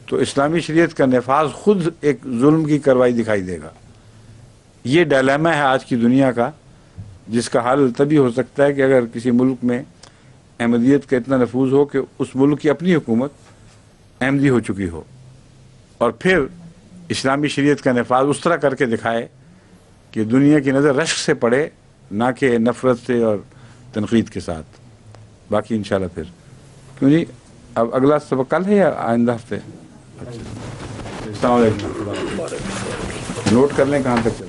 تو اسلامی شریعت کا نفاذ خود ایک ظلم کی کارروائی دکھائی دے گا. یہ ڈائلیما ہے آج کی دنیا کا, جس کا حل تبھی ہو سکتا ہے کہ اگر کسی ملک میں احمدیت کا اتنا نفوذ ہو کہ اس ملک کی اپنی حکومت احمدی ہو چکی ہو, اور پھر اسلامی شریعت کا نفاذ اس طرح کر کے دکھائے کہ دنیا کی نظر رشک سے پڑے, نہ کہ نفرت سے اور تنقید کے ساتھ. باقی انشاءاللہ پھر کیوں جی. اب اگلا سبق کل ہے یا آئندہ ہفتے؟ السلام علیکم. نوٹ کر لیں کہاں تک